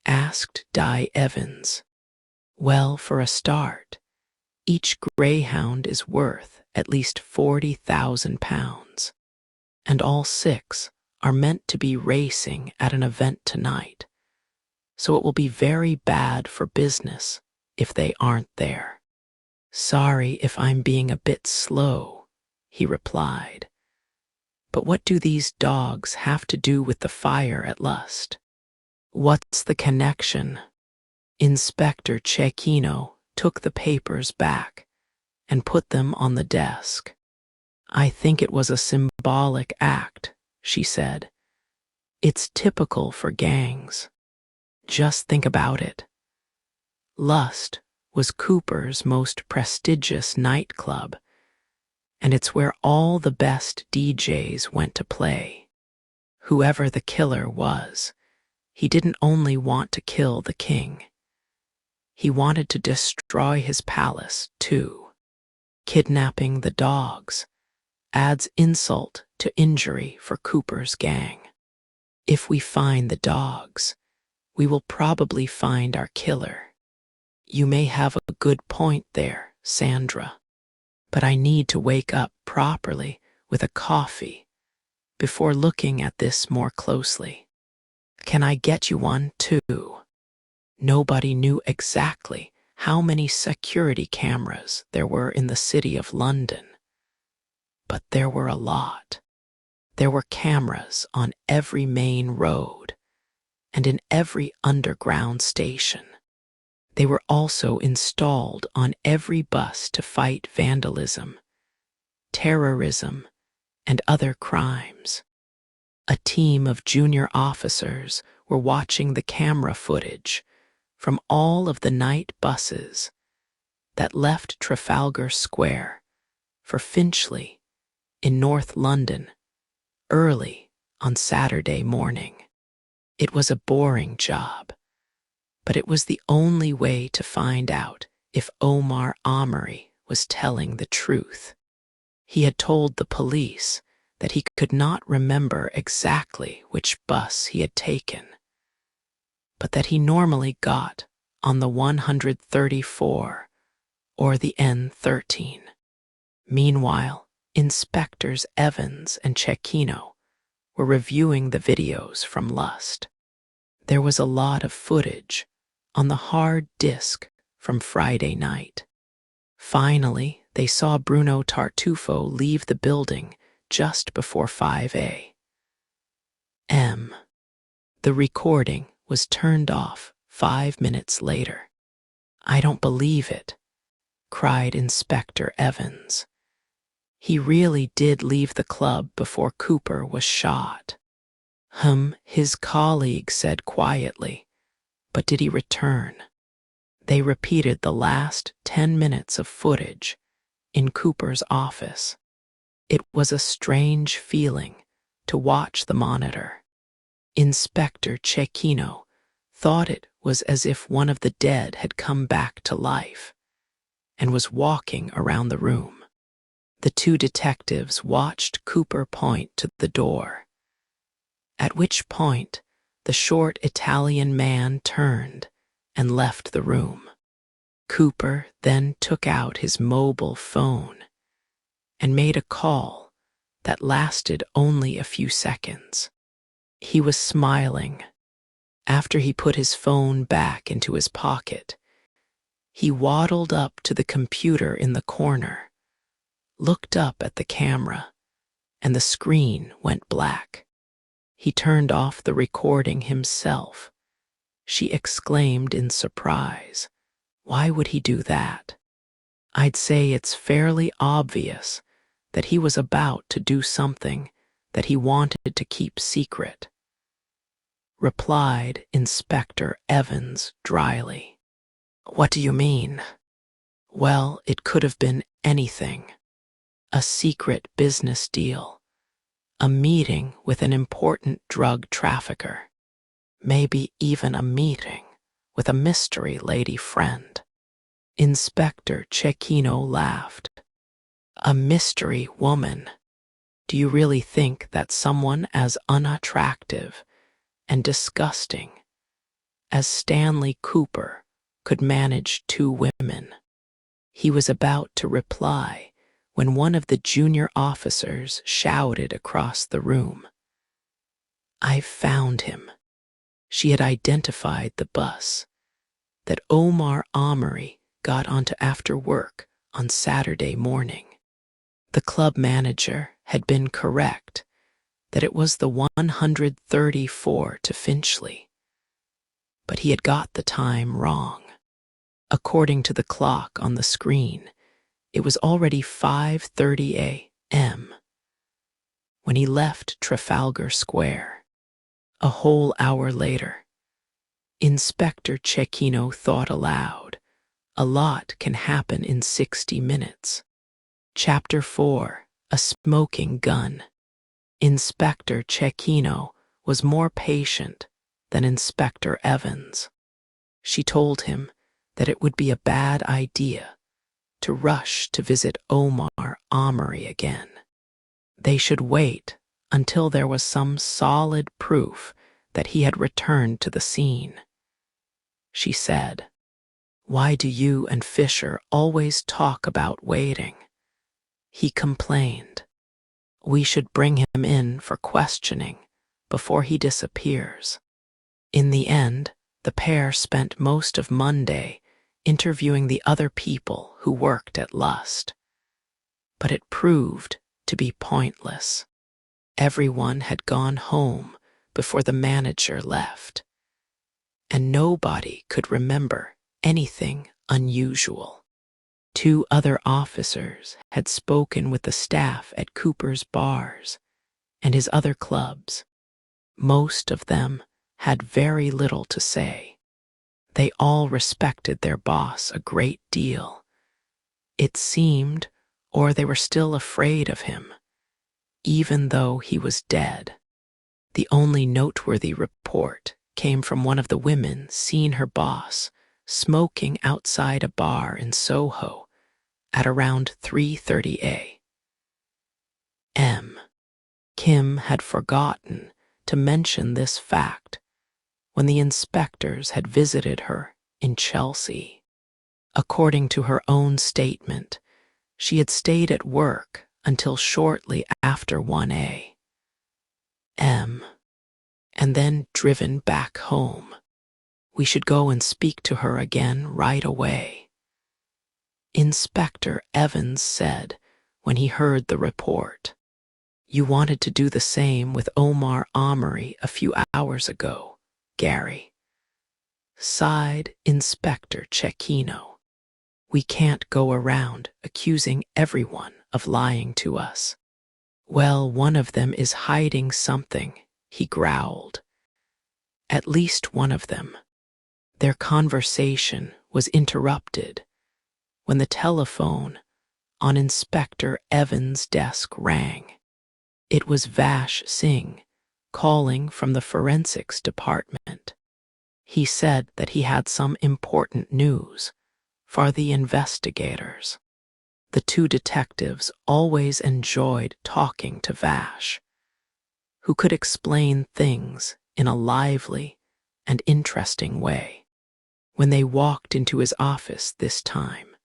asked Di Evans. "Well, for a start, each greyhound is worth at least £40,000, and all 6 are meant to be racing at an event tonight, so it will be very bad for business if they aren't there." "Sorry if I'm being a bit slow," he replied. "But what do these dogs have to do with the fire at Lust? What's the connection?" Inspector Cecchino took the papers back and put them on the desk. "I think it was a symbolic act," she said. "It's typical for gangs. Just think about it. Lust was Cooper's most prestigious nightclub, and it's where all the best DJs went to play. Whoever the killer was, he didn't only want to kill the king. He wanted to destroy his palace, too. Kidnapping the dogs adds insult to injury for Cooper's gang. If we find the dogs, we will probably find our killer. You may have a good point there, Sandra, but I need to wake up properly with a coffee before looking at this more closely. Can I get you one, too? Nobody knew exactly how many security cameras there were in the city of London, but there were a lot. There were cameras on every main road and in every underground station. They were also installed on every bus to fight vandalism, terrorism, and other crimes. A team of junior officers were watching the camera footage from all of the night buses that left Trafalgar Square for Finchley in North London early on Saturday morning. It was a boring job, but it was the only way to find out if Omar Amory was telling the truth. He had told the police that he could not remember exactly which bus he had taken, but that he normally got on the 134 or the N13. Meanwhile, Inspectors Evans and Cecchino were reviewing the videos from Lust. There was a lot of footage on the hard disk from Friday night. Finally, they saw Bruno Tartufo leave the building just before 5 a.m. The recording was turned off 5 minutes later. "I don't believe it," cried Inspector Evans. "He really did leave the club before Cooper was shot." His colleague said quietly, "But did he return?" They repeated the last 10 minutes of footage in Cooper's office. It was a strange feeling to watch the monitor. Inspector Cecchino thought it was as if one of the dead had come back to life and was walking around the room. The two detectives watched Cooper point to the door, at which point the short Italian man turned and left the room. Cooper then took out his mobile phone and made a call that lasted only a few seconds. He was smiling. After he put his phone back into his pocket, he waddled up to the computer in the corner, looked up at the camera, and the screen went black. He turned off the recording himself. She exclaimed in surprise. Why would he do that? I'd say it's fairly obvious that he was about to do something that he wanted to keep secret, replied Inspector Evans dryly. What do you mean? Well, it could have been anything. A secret business deal, a meeting with an important drug trafficker, maybe even a meeting with a mystery lady friend. Inspector Cecchino laughed. A mystery woman? Do you really think that someone as unattractive and disgusting as Stanley Cooper could manage two women? He was about to reply when one of the junior officers shouted across the room. I've found him. She had identified the bus that Omar Amory got onto after work on Saturday morning. The club manager had been correct that it was the 134 to Finchley, but he had got the time wrong. According to the clock on the screen, it was already 5:30 a.m. when he left Trafalgar Square. A whole hour later, Inspector Cecchino thought aloud. A lot can happen in 60 minutes. Chapter 4: A Smoking Gun. Inspector Cecchino was more patient than Inspector Evans. She told him that it would be a bad idea to rush to visit Omar Amory again. They should wait until there was some solid proof that he had returned to the scene. She said, "Why do you and Fisher always talk about waiting?" He complained. "We should bring him in for questioning before he disappears." In the end, the pair spent most of Monday interviewing the other people who worked at Lust. But it proved to be pointless. Everyone had gone home before the manager left, and nobody could remember anything unusual. 2 other officers had spoken with the staff at Cooper's bars and his other clubs. Most of them had very little to say. They all respected their boss a great deal. It seemed, or they were still afraid of him, even though he was dead. The only noteworthy report came from one of the women seeing her boss smoking outside a bar in Soho at around 3:30 a.m. Kim had forgotten to mention this fact when the inspectors had visited her in Chelsea. According to her own statement, she had stayed at work until shortly after 1 a.m. and then driven back home. We should go and speak to her again right away. Inspector Evans said when he heard the report. "You wanted to do the same with Omar Amory a few hours ago, Gary," sighed Inspector Cecchino. "We can't go around accusing everyone of lying to us." "Well, one of them is hiding something," he growled. "At least one of them." Their conversation was interrupted when the telephone on Inspector Evans' desk rang. It was Vash Singh calling from the forensics department. He said that he had some important news for the investigators. The 2 detectives always enjoyed talking to Vash, who could explain things in a lively and interesting way. When they walked into his office this time,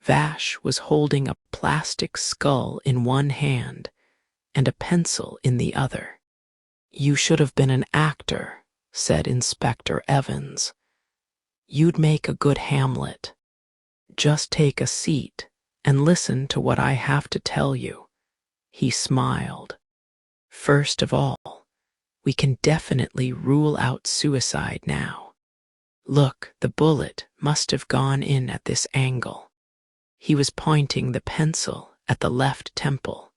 Vash was holding a plastic skull in one hand and a pencil in the other. "You should have been an actor," said Inspector Evans. "You'd make a good Hamlet. Just take a seat and listen to what I have to tell you." He smiled. "First of all, we can definitely rule out suicide now. Look, the bullet must have gone in at this angle." He was pointing the pencil at the left temple,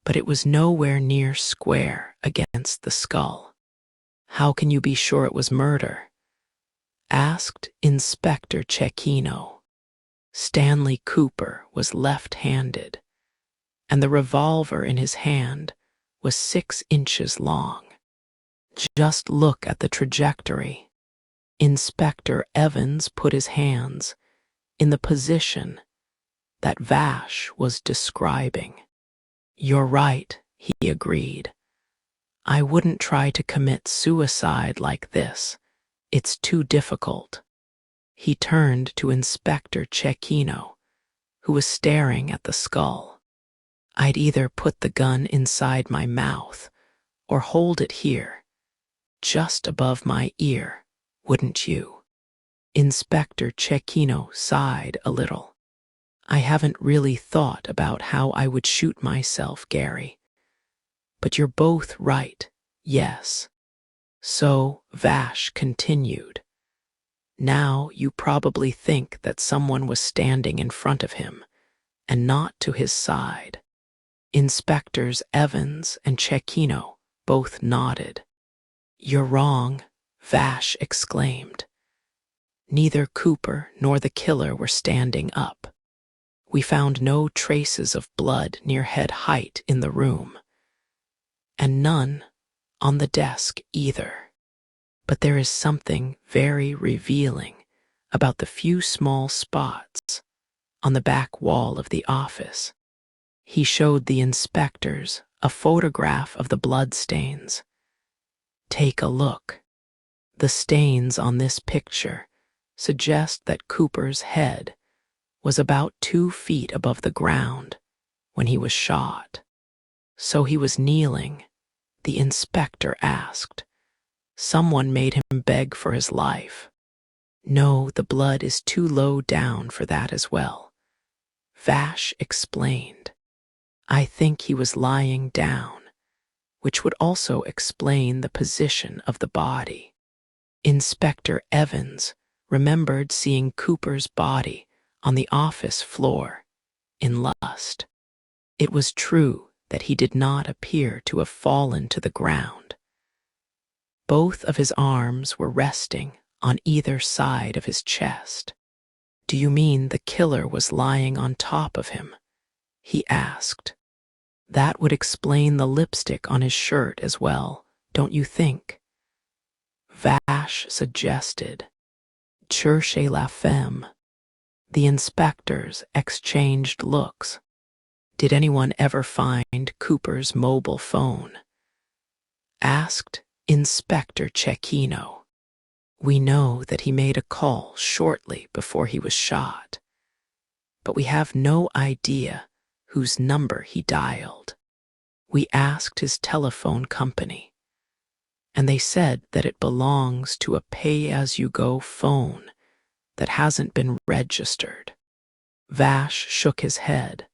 but it was nowhere near square against the skull. "How can you be sure it was murder?" asked Inspector Cecchino. Stanley Cooper was left-handed, and the revolver in his hand was 6 inches long. "Just look at the trajectory." Inspector Evans put his hands in the position that Vash was describing. "You're right," he agreed. "I wouldn't try to commit suicide like this. It's too difficult." He turned to Inspector Cecchino, who was staring at the skull. "I'd either put the gun inside my mouth or hold it here, just above my ear, wouldn't you?" Inspector Cecchino sighed a little. "I haven't really thought about how I would shoot myself, Gary. But you're both right, yes." So Vash continued. "Now you probably think that someone was standing in front of him and not to his side." Inspectors Evans and Cecchino both nodded. "You're wrong," Vash exclaimed. "Neither Cooper nor the killer were standing up. We found no traces of blood near head height in the room, and none on the desk either. But there is something very revealing about the few small spots on the back wall of the office. He showed the inspectors a photograph of the bloodstains. Take a look. The stains on this picture suggest that Cooper's head was about 2 feet above the ground when he was shot. So he was kneeling, the inspector asked. Someone made him beg for his life. No, the blood is too low down for that as well. Vash explained. I think he was lying down, which would also explain the position of the body. Inspector Evans remembered seeing Cooper's body on the office floor in lust. It was true that he did not appear to have fallen to the ground. Both of his arms were resting on either side of his chest. Do you mean the killer was lying on top of him? He asked. That would explain the lipstick on his shirt as well, don't you think? Vash suggested. Cherchez la femme. The inspectors exchanged looks. Did anyone ever find Cooper's mobile phone? Asked Inspector Cecchino. We know that he made a call shortly before he was shot, but we have no idea whose number he dialed. We asked his telephone company, and they said that it belongs to a pay-as-you-go phone that hasn't been registered. Vash shook his head.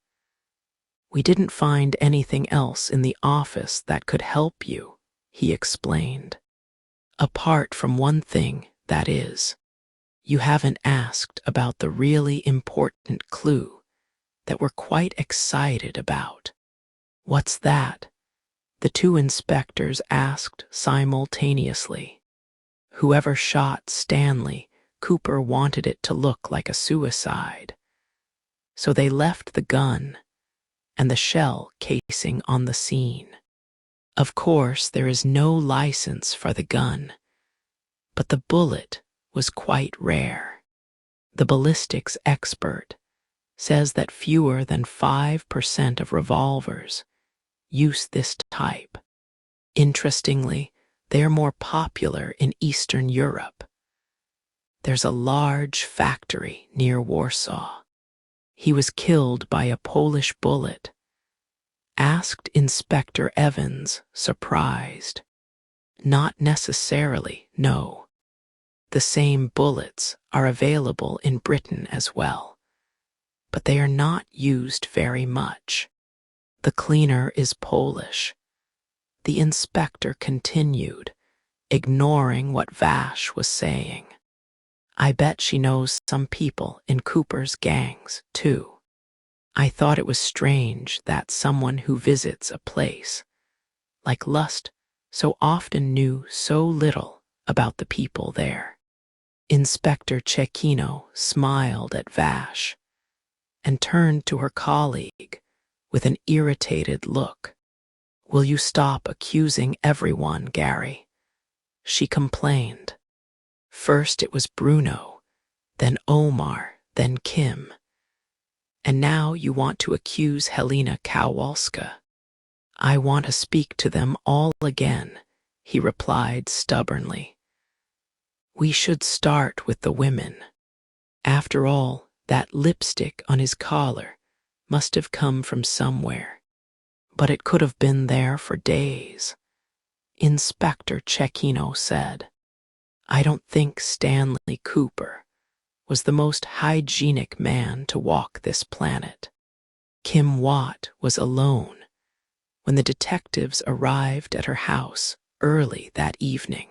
We didn't find anything else in the office that could help you, he explained. Apart from one thing, that is, you haven't asked about the really important clue that we're quite excited about. What's that? The two inspectors asked simultaneously. Whoever shot Stanley, Cooper wanted it to look like a suicide. So they left the gun and the shell casing on the scene. Of course, there is no license for the gun, but the bullet was quite rare. The ballistics expert says that fewer than 5% of revolvers use this type. Interestingly, they are more popular in Eastern Europe. There's a large factory near Warsaw. He was killed by a Polish bullet. Asked Inspector Evans, surprised. Not necessarily, no. The same bullets are available in Britain as well, but they are not used very much. The cleaner is Polish. The inspector continued, ignoring what Vash was saying. I bet she knows some people in Cooper's gangs, too. I thought it was strange that someone who visits a place like Lust so often knew so little about the people there. Inspector Cecchino smiled at Vash and turned to her colleague with an irritated look. Will you stop accusing everyone, Gary? She complained. First it was Bruno, then Omar, then Kim. And now you want to accuse Helena Kowalska. I want to speak to them all again, he replied stubbornly. We should start with the women. After all, that lipstick on his collar must have come from somewhere, but it could have been there for days. Inspector Cecchino said, I don't think Stanley Cooper was the most hygienic man to walk this planet. Kim Watt was alone when the detectives arrived at her house early that evening.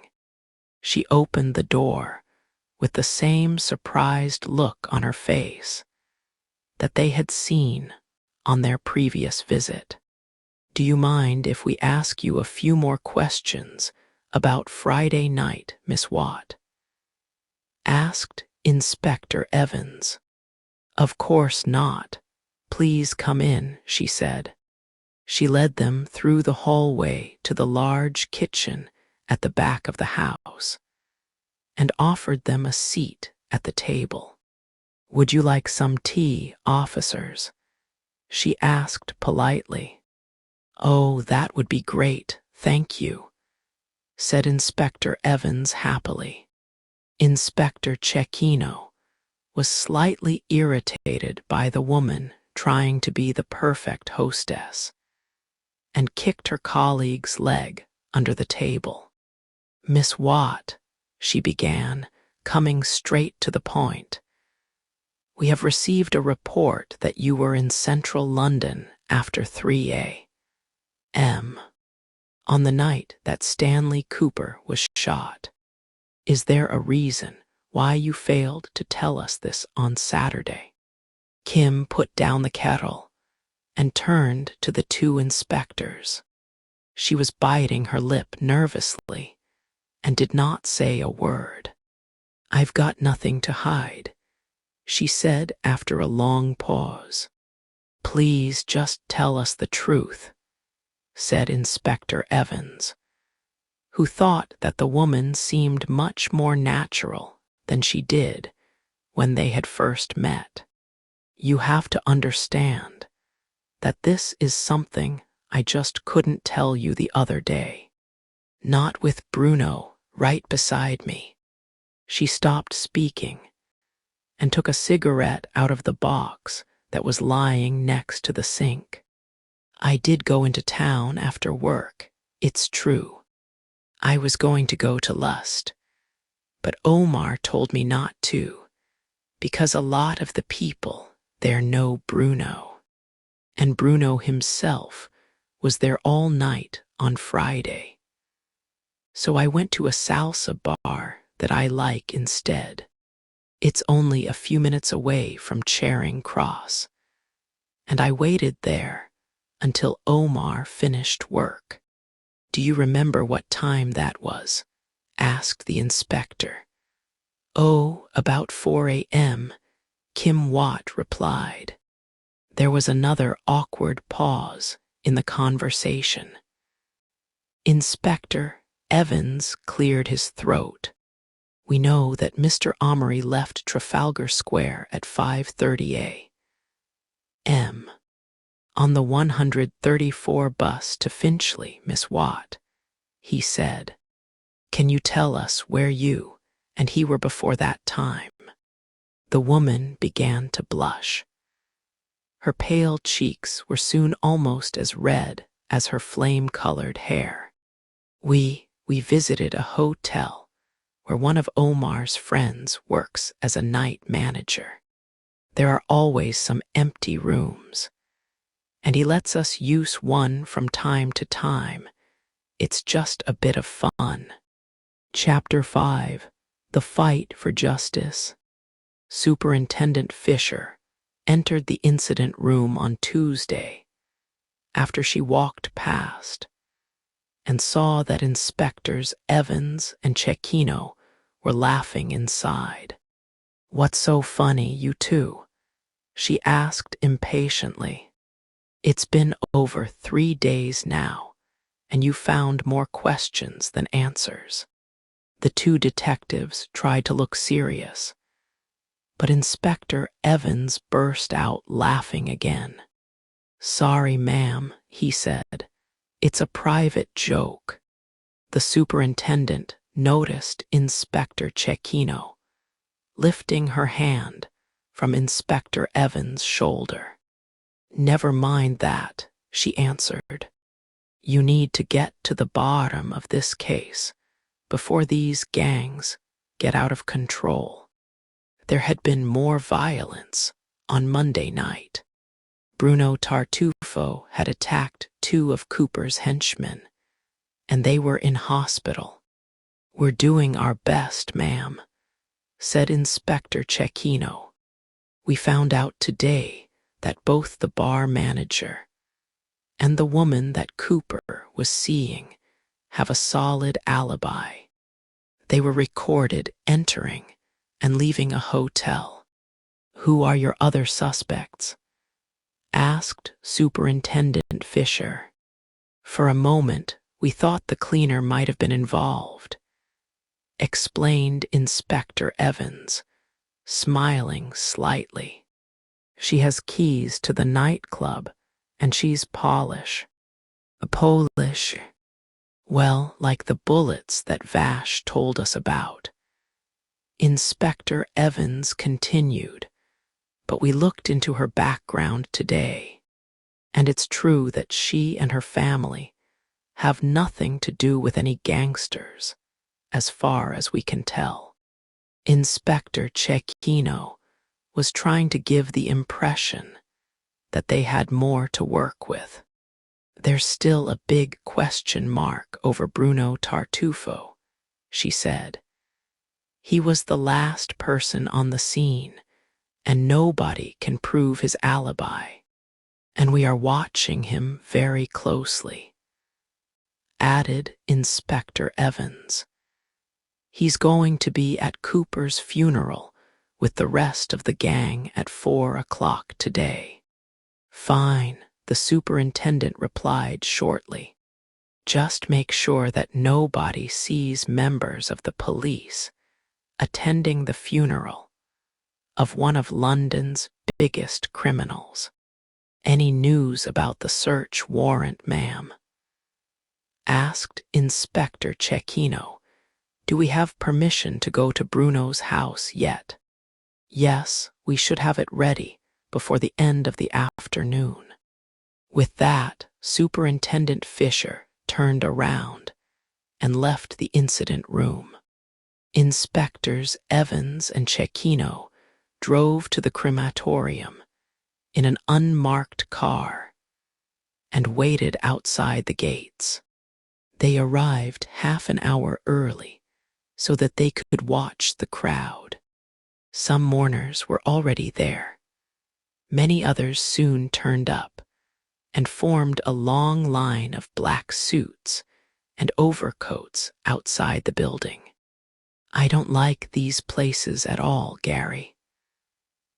She opened the door with the same surprised look on her face that they had seen on their previous visit. Do you mind if we ask you a few more questions about Friday night, Miss Watt? Asked Inspector Evans. Of course not. Please come in, she said. She led them through the hallway to the large kitchen at the back of the house and offered them a seat at the table. Would you like some tea, officers? she asked politely. "Oh, that would be great, thank you," said Inspector Evans happily. Inspector Cecchino was slightly irritated by the woman trying to be the perfect hostess and kicked her colleague's leg under the table. "Miss Watt," she began, coming straight to the point, "we have received a report that you were in central London after 3 a.m. on the night that Stanley Cooper was shot. Is there a reason why you failed to tell us this on Saturday?" Kim put down the kettle and turned to the two inspectors. She was biting her lip nervously and did not say a word. "I've got nothing to hide," she said after a long pause. "Please just tell us the truth," said Inspector Evans, who thought that the woman seemed much more natural than she did when they had first met. "You have to understand that this is something I just couldn't tell you the other day. Not with Bruno right beside me." She stopped speaking and took a cigarette out of the box that was lying next to the sink. "I did go into town after work, it's true. I was going to go to Lust, but Omar told me not to, because a lot of the people there know Bruno, and Bruno himself was there all night on Friday. So I went to a salsa bar that I like instead. It's only a few minutes away from Charing Cross, and I waited there until Omar finished work." "Do you remember what time that was?" asked the inspector. "Oh, about 4 a.m., Kim Watt replied. There was another awkward pause in the conversation. Inspector Evans cleared his throat. "We know that Mr. Amory left Trafalgar Square at 5:30 a.m. on the 134 bus to Finchley, Miss Watt," he said. "Can you tell us where you and he were before that time?" The woman began to blush. Her pale cheeks were soon almost as red as her flame-colored hair. We visited a hotel where one of Omar's friends works as a night manager. There are always some empty rooms, and he lets us use one from time to time. It's just a bit of fun." Chapter 5: The Fight for Justice. Superintendent Fisher entered the incident room on Tuesday after she walked past and saw that Inspectors Evans and Cecchino were laughing inside. "What's so funny, you two?" she asked impatiently. "It's been over 3 days now, and you found more questions than answers." The two detectives tried to look serious, but Inspector Evans burst out laughing again. "Sorry, ma'am," he said. "It's a private joke." The superintendent noticed Inspector Cecchino lifting her hand from Inspector Evans' shoulder. "Never mind that," she answered. "You need to get to the bottom of this case before these gangs get out of control. There had been more violence on Monday night. Bruno Tartufo had attacked 2 of Cooper's henchmen, and they were in hospital. We're doing our best, ma'am," said Inspector Cecchino. "We found out today that both the bar manager and the woman that Cooper was seeing have a solid alibi. They were recorded entering and leaving a hotel." "Who are your other suspects?" asked Superintendent Fisher. "For a moment, we thought the cleaner might have been involved," explained Inspector Evans, smiling slightly. She has keys to the nightclub, and she's Polish. Polish. Well, like the bullets that Vash told us about. Inspector Evans continued, but we looked into her background today, and it's true that she and her family have nothing to do with any gangsters, as far as we can tell. Inspector Cecchino was trying to give the impression that they had more to work with. There's still a big question mark over Bruno Tartufo, she said. He was the last person on the scene, and nobody can prove his alibi, and we are watching him very closely. Added Inspector Evans. He's going to be at Cooper's funeral with the rest of the gang at 4 o'clock today. Fine, the superintendent replied shortly. Just make sure that nobody sees members of the police attending the funeral of one of London's biggest criminals. Any news about the search warrant, ma'am? Asked Inspector Cecchino. Do we have permission to go to Bruno's house yet? Yes, we should have it ready before the end of the afternoon. With that, Superintendent Fisher turned around and left the incident room. Inspectors Evans and Cecchino drove to the crematorium in an unmarked car and waited outside the gates. They arrived half an hour early so that they could watch the crowd. Some mourners were already there. Many others soon turned up and formed a long line of black suits and overcoats outside the building. I don't like these places at all, Gary,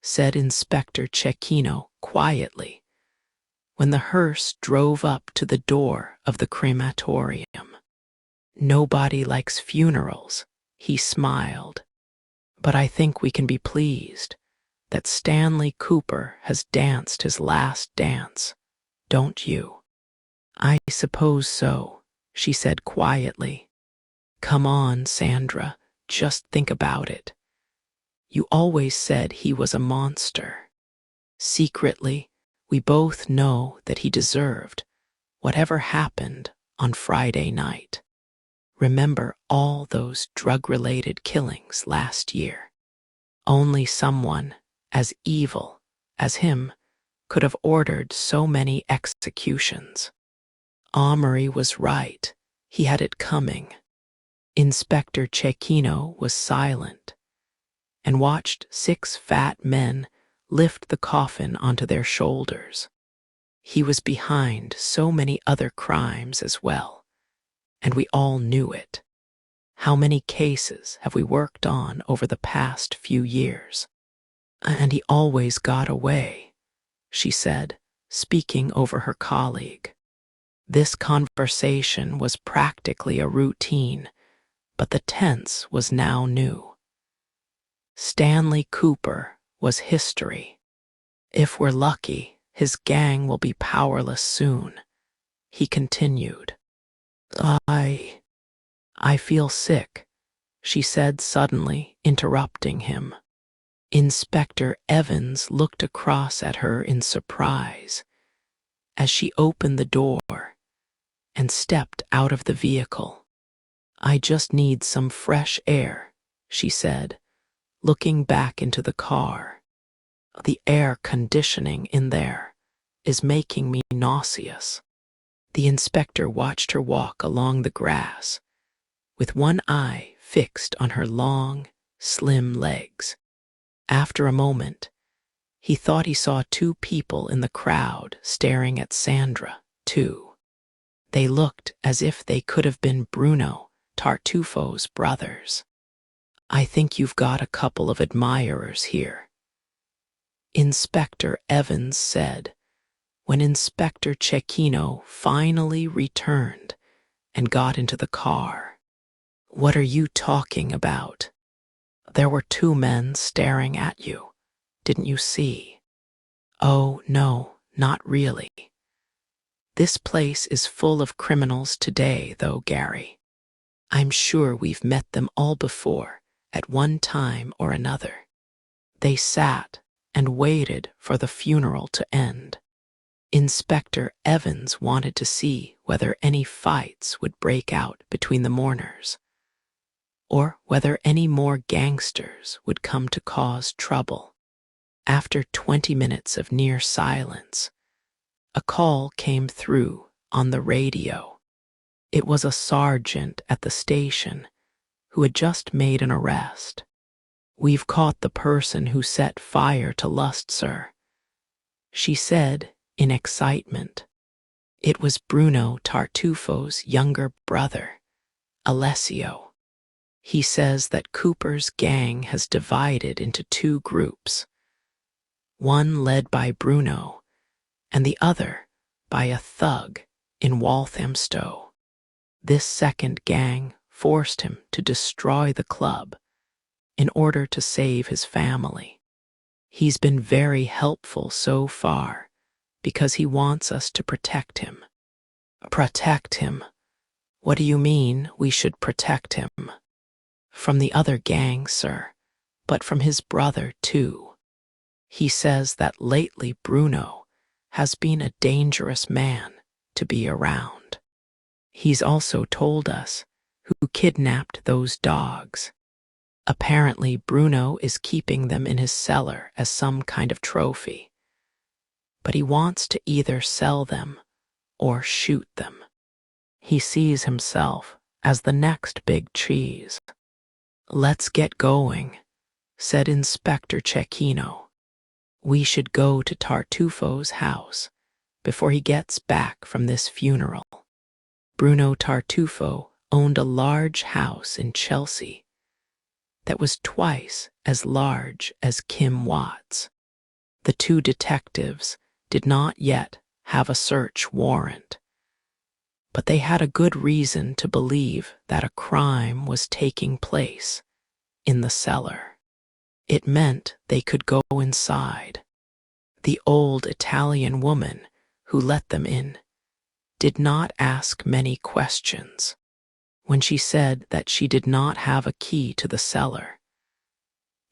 said Inspector Cecchino quietly when the hearse drove up to the door of the crematorium. Nobody likes funerals, he smiled, but I think we can be pleased that Stanley Cooper has danced his last dance, don't you? I suppose so, she said quietly. Come on, Sandra, just think about it. You always said he was a monster. Secretly, we both know that he deserved whatever happened on Friday night. Remember all those drug-related killings last year? Only someone as evil as him could have ordered so many executions. Amory was right. He had it coming. Inspector Cecchino was silent and watched 6 fat men lift the coffin onto their shoulders. He was behind so many other crimes as well, and we all knew it. How many cases have we worked on over the past few years? And he always got away, she said, speaking over her colleague. This conversation was practically a routine, but the tense was now new. Stanley Cooper was history. If we're lucky, his gang will be powerless soon, he continued. I feel sick, she said suddenly, interrupting him. Inspector Evans looked across at her in surprise as she opened the door and stepped out of the vehicle. I just need some fresh air, she said, looking back into the car. The air conditioning in there is making me nauseous. The inspector watched her walk along the grass, with one eye fixed on her long, slim legs. After a moment, he thought he saw 2 people in the crowd staring at Sandra, too. They looked as if they could have been Bruno Tartufo's brothers. I think you've got a couple of admirers here, Inspector Evans said, when Inspector Cecchino finally returned and got into the car. What are you talking about? There were 2 men staring at you. Didn't you see? Oh, no, not really. This place is full of criminals today, though, Gary. I'm sure we've met them all before, at one time or another. They sat and waited for the funeral to end. Inspector Evans wanted to see whether any fights would break out between the mourners, or whether any more gangsters would come to cause trouble. After 20 minutes of near silence, a call came through on the radio. It was a sergeant at the station who had just made an arrest. "We've caught the person who set fire to Lust, sir," she said in excitement. It was Bruno Tartufo's younger brother, Alessio. He says that Cooper's gang has divided into two groups, one led by Bruno and the other by a thug in Walthamstow. This second gang forced him to destroy the club in order to save his family. He's been very helpful so far because he wants us to protect him. Protect him? What do you mean we should protect him? From the other gang, sir, but from his brother too. He says that lately Bruno has been a dangerous man to be around. He's also told us who kidnapped those dogs. Apparently Bruno is keeping them in his cellar as some kind of trophy, but he wants to either sell them or shoot them. He sees himself as the next big cheese. "Let's get going," said Inspector Cecchino. "We should go to Tartufo's house before he gets back from this funeral." Bruno Tartufo owned a large house in Chelsea that was twice as large as Kim Watt's. The two detectives did not yet have a search warrant, but they had a good reason to believe that a crime was taking place in the cellar. It meant they could go inside. The old Italian woman who let them in did not ask many questions. When she said that she did not have a key to the cellar,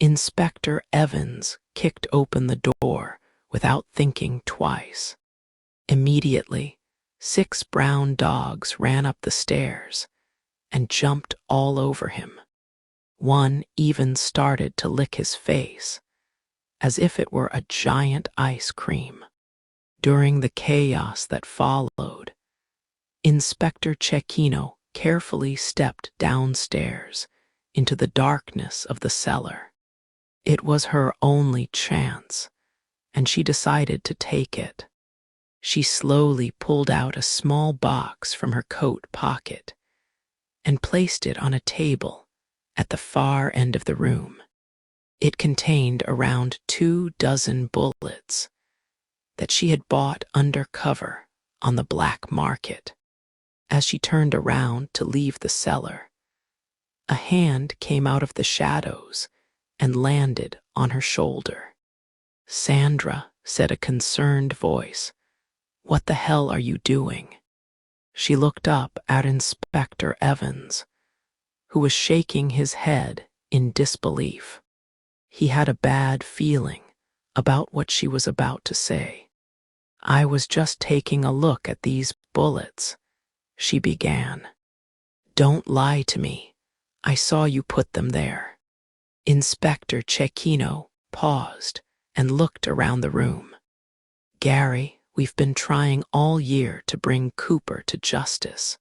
Inspector Evans kicked open the door without thinking twice. Immediately, 6 brown dogs ran up the stairs and jumped all over him. One even started to lick his face, as if it were a giant ice cream. During the chaos that followed, Inspector Cecchino carefully stepped downstairs into the darkness of the cellar. It was her only chance, and she decided to take it. She slowly pulled out a small box from her coat pocket and placed it on a table at the far end of the room. It contained around 24 bullets that she had bought under cover on the black market. As she turned around to leave the cellar, a hand came out of the shadows and landed on her shoulder. "Sandra," said a concerned voice, "what the hell are you doing?" She looked up at Inspector Evans, who was shaking his head in disbelief. He had a bad feeling about what she was about to say. "I was just taking a look at these bullets," she began. "Don't lie to me. I saw you put them there." Inspector Cecchino paused and looked around the room. "Gary, we've been trying all year to bring Cooper to justice,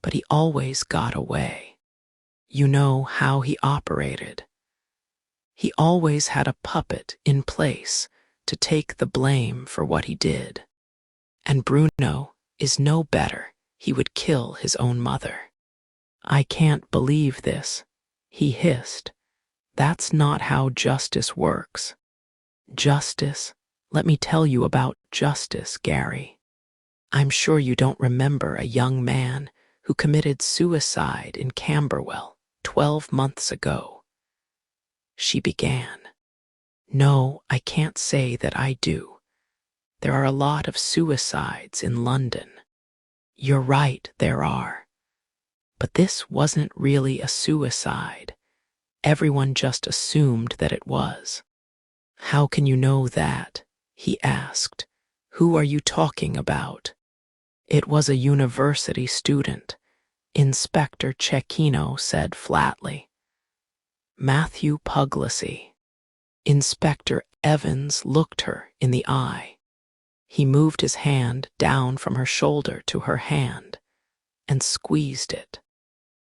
but he always got away. You know how he operated. He always had a puppet in place to take the blame for what he did. And Bruno is no better. He would kill his own mother." "I can't believe this," he hissed. "That's not how justice works." "Justice? Let me tell you about justice, Gary. I'm sure you don't remember a young man who committed suicide in Camberwell 12 months ago," she began. "No, I can't say that I do," There are a lot of suicides in London. You're right, there are. But this wasn't really a suicide. Everyone just assumed that it was. How can you know that? He asked. Who are you talking about? It was a university student, Inspector Cecchino said flatly. Matthew Puglisi. Inspector Evans looked her in the eye. He moved his hand down from her shoulder to her hand and squeezed it.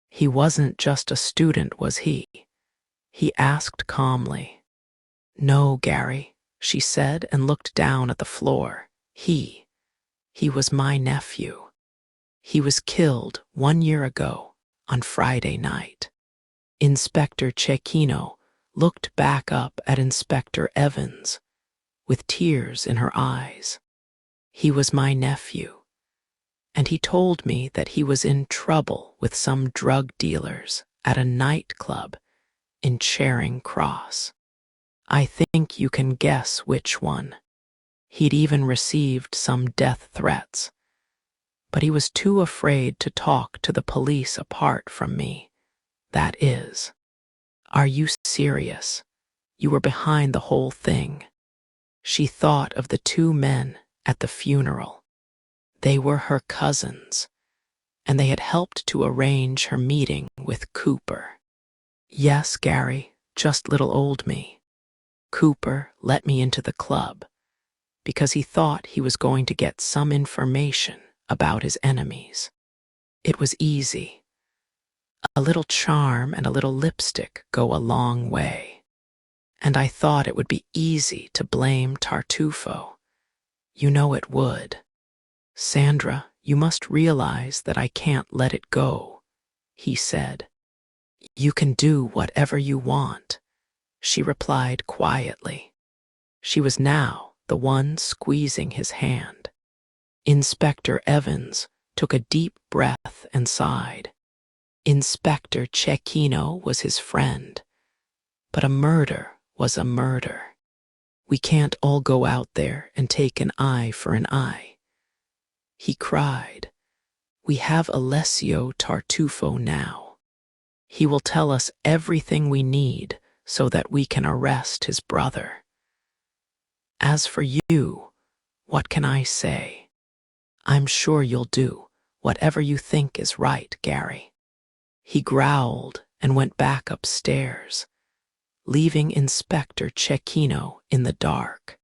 He wasn't just a student, was he? He asked calmly. No, Gary, she said and looked down at the floor. He was my nephew. He was killed 1 year ago on Friday night. Inspector Cecchino looked back up at Inspector Evans with tears in her eyes. He was my nephew, and he told me that he was in trouble with some drug dealers at a nightclub in Charing Cross. I think you can guess which one. He'd even received some death threats, but he was too afraid to talk to the police apart from me. That is. Are you serious? You were behind the whole thing. She thought of the 2 men at the funeral. They were her cousins, and they had helped to arrange her meeting with Cooper. Yes, Gary, just little old me. Cooper let me into the club because he thought he was going to get some information about his enemies. It was easy. A little charm and a little lipstick go a long way. And I thought it would be easy to blame Tartufo. You know it would. Sandra, you must realize that I can't let it go, he said. You can do whatever you want, she replied quietly. She was now the one squeezing his hand. Inspector Evans took a deep breath and sighed. Inspector Cecchino was his friend, but a murder was a murder. We can't all go out there and take an eye for an eye. He cried. We have Alessio Tartufo now. He will tell us everything we need so that we can arrest his brother. As for you, what can I say? I'm sure you'll do whatever you think is right, Gary. He growled and went back upstairs, leaving Inspector Cecchino in the dark.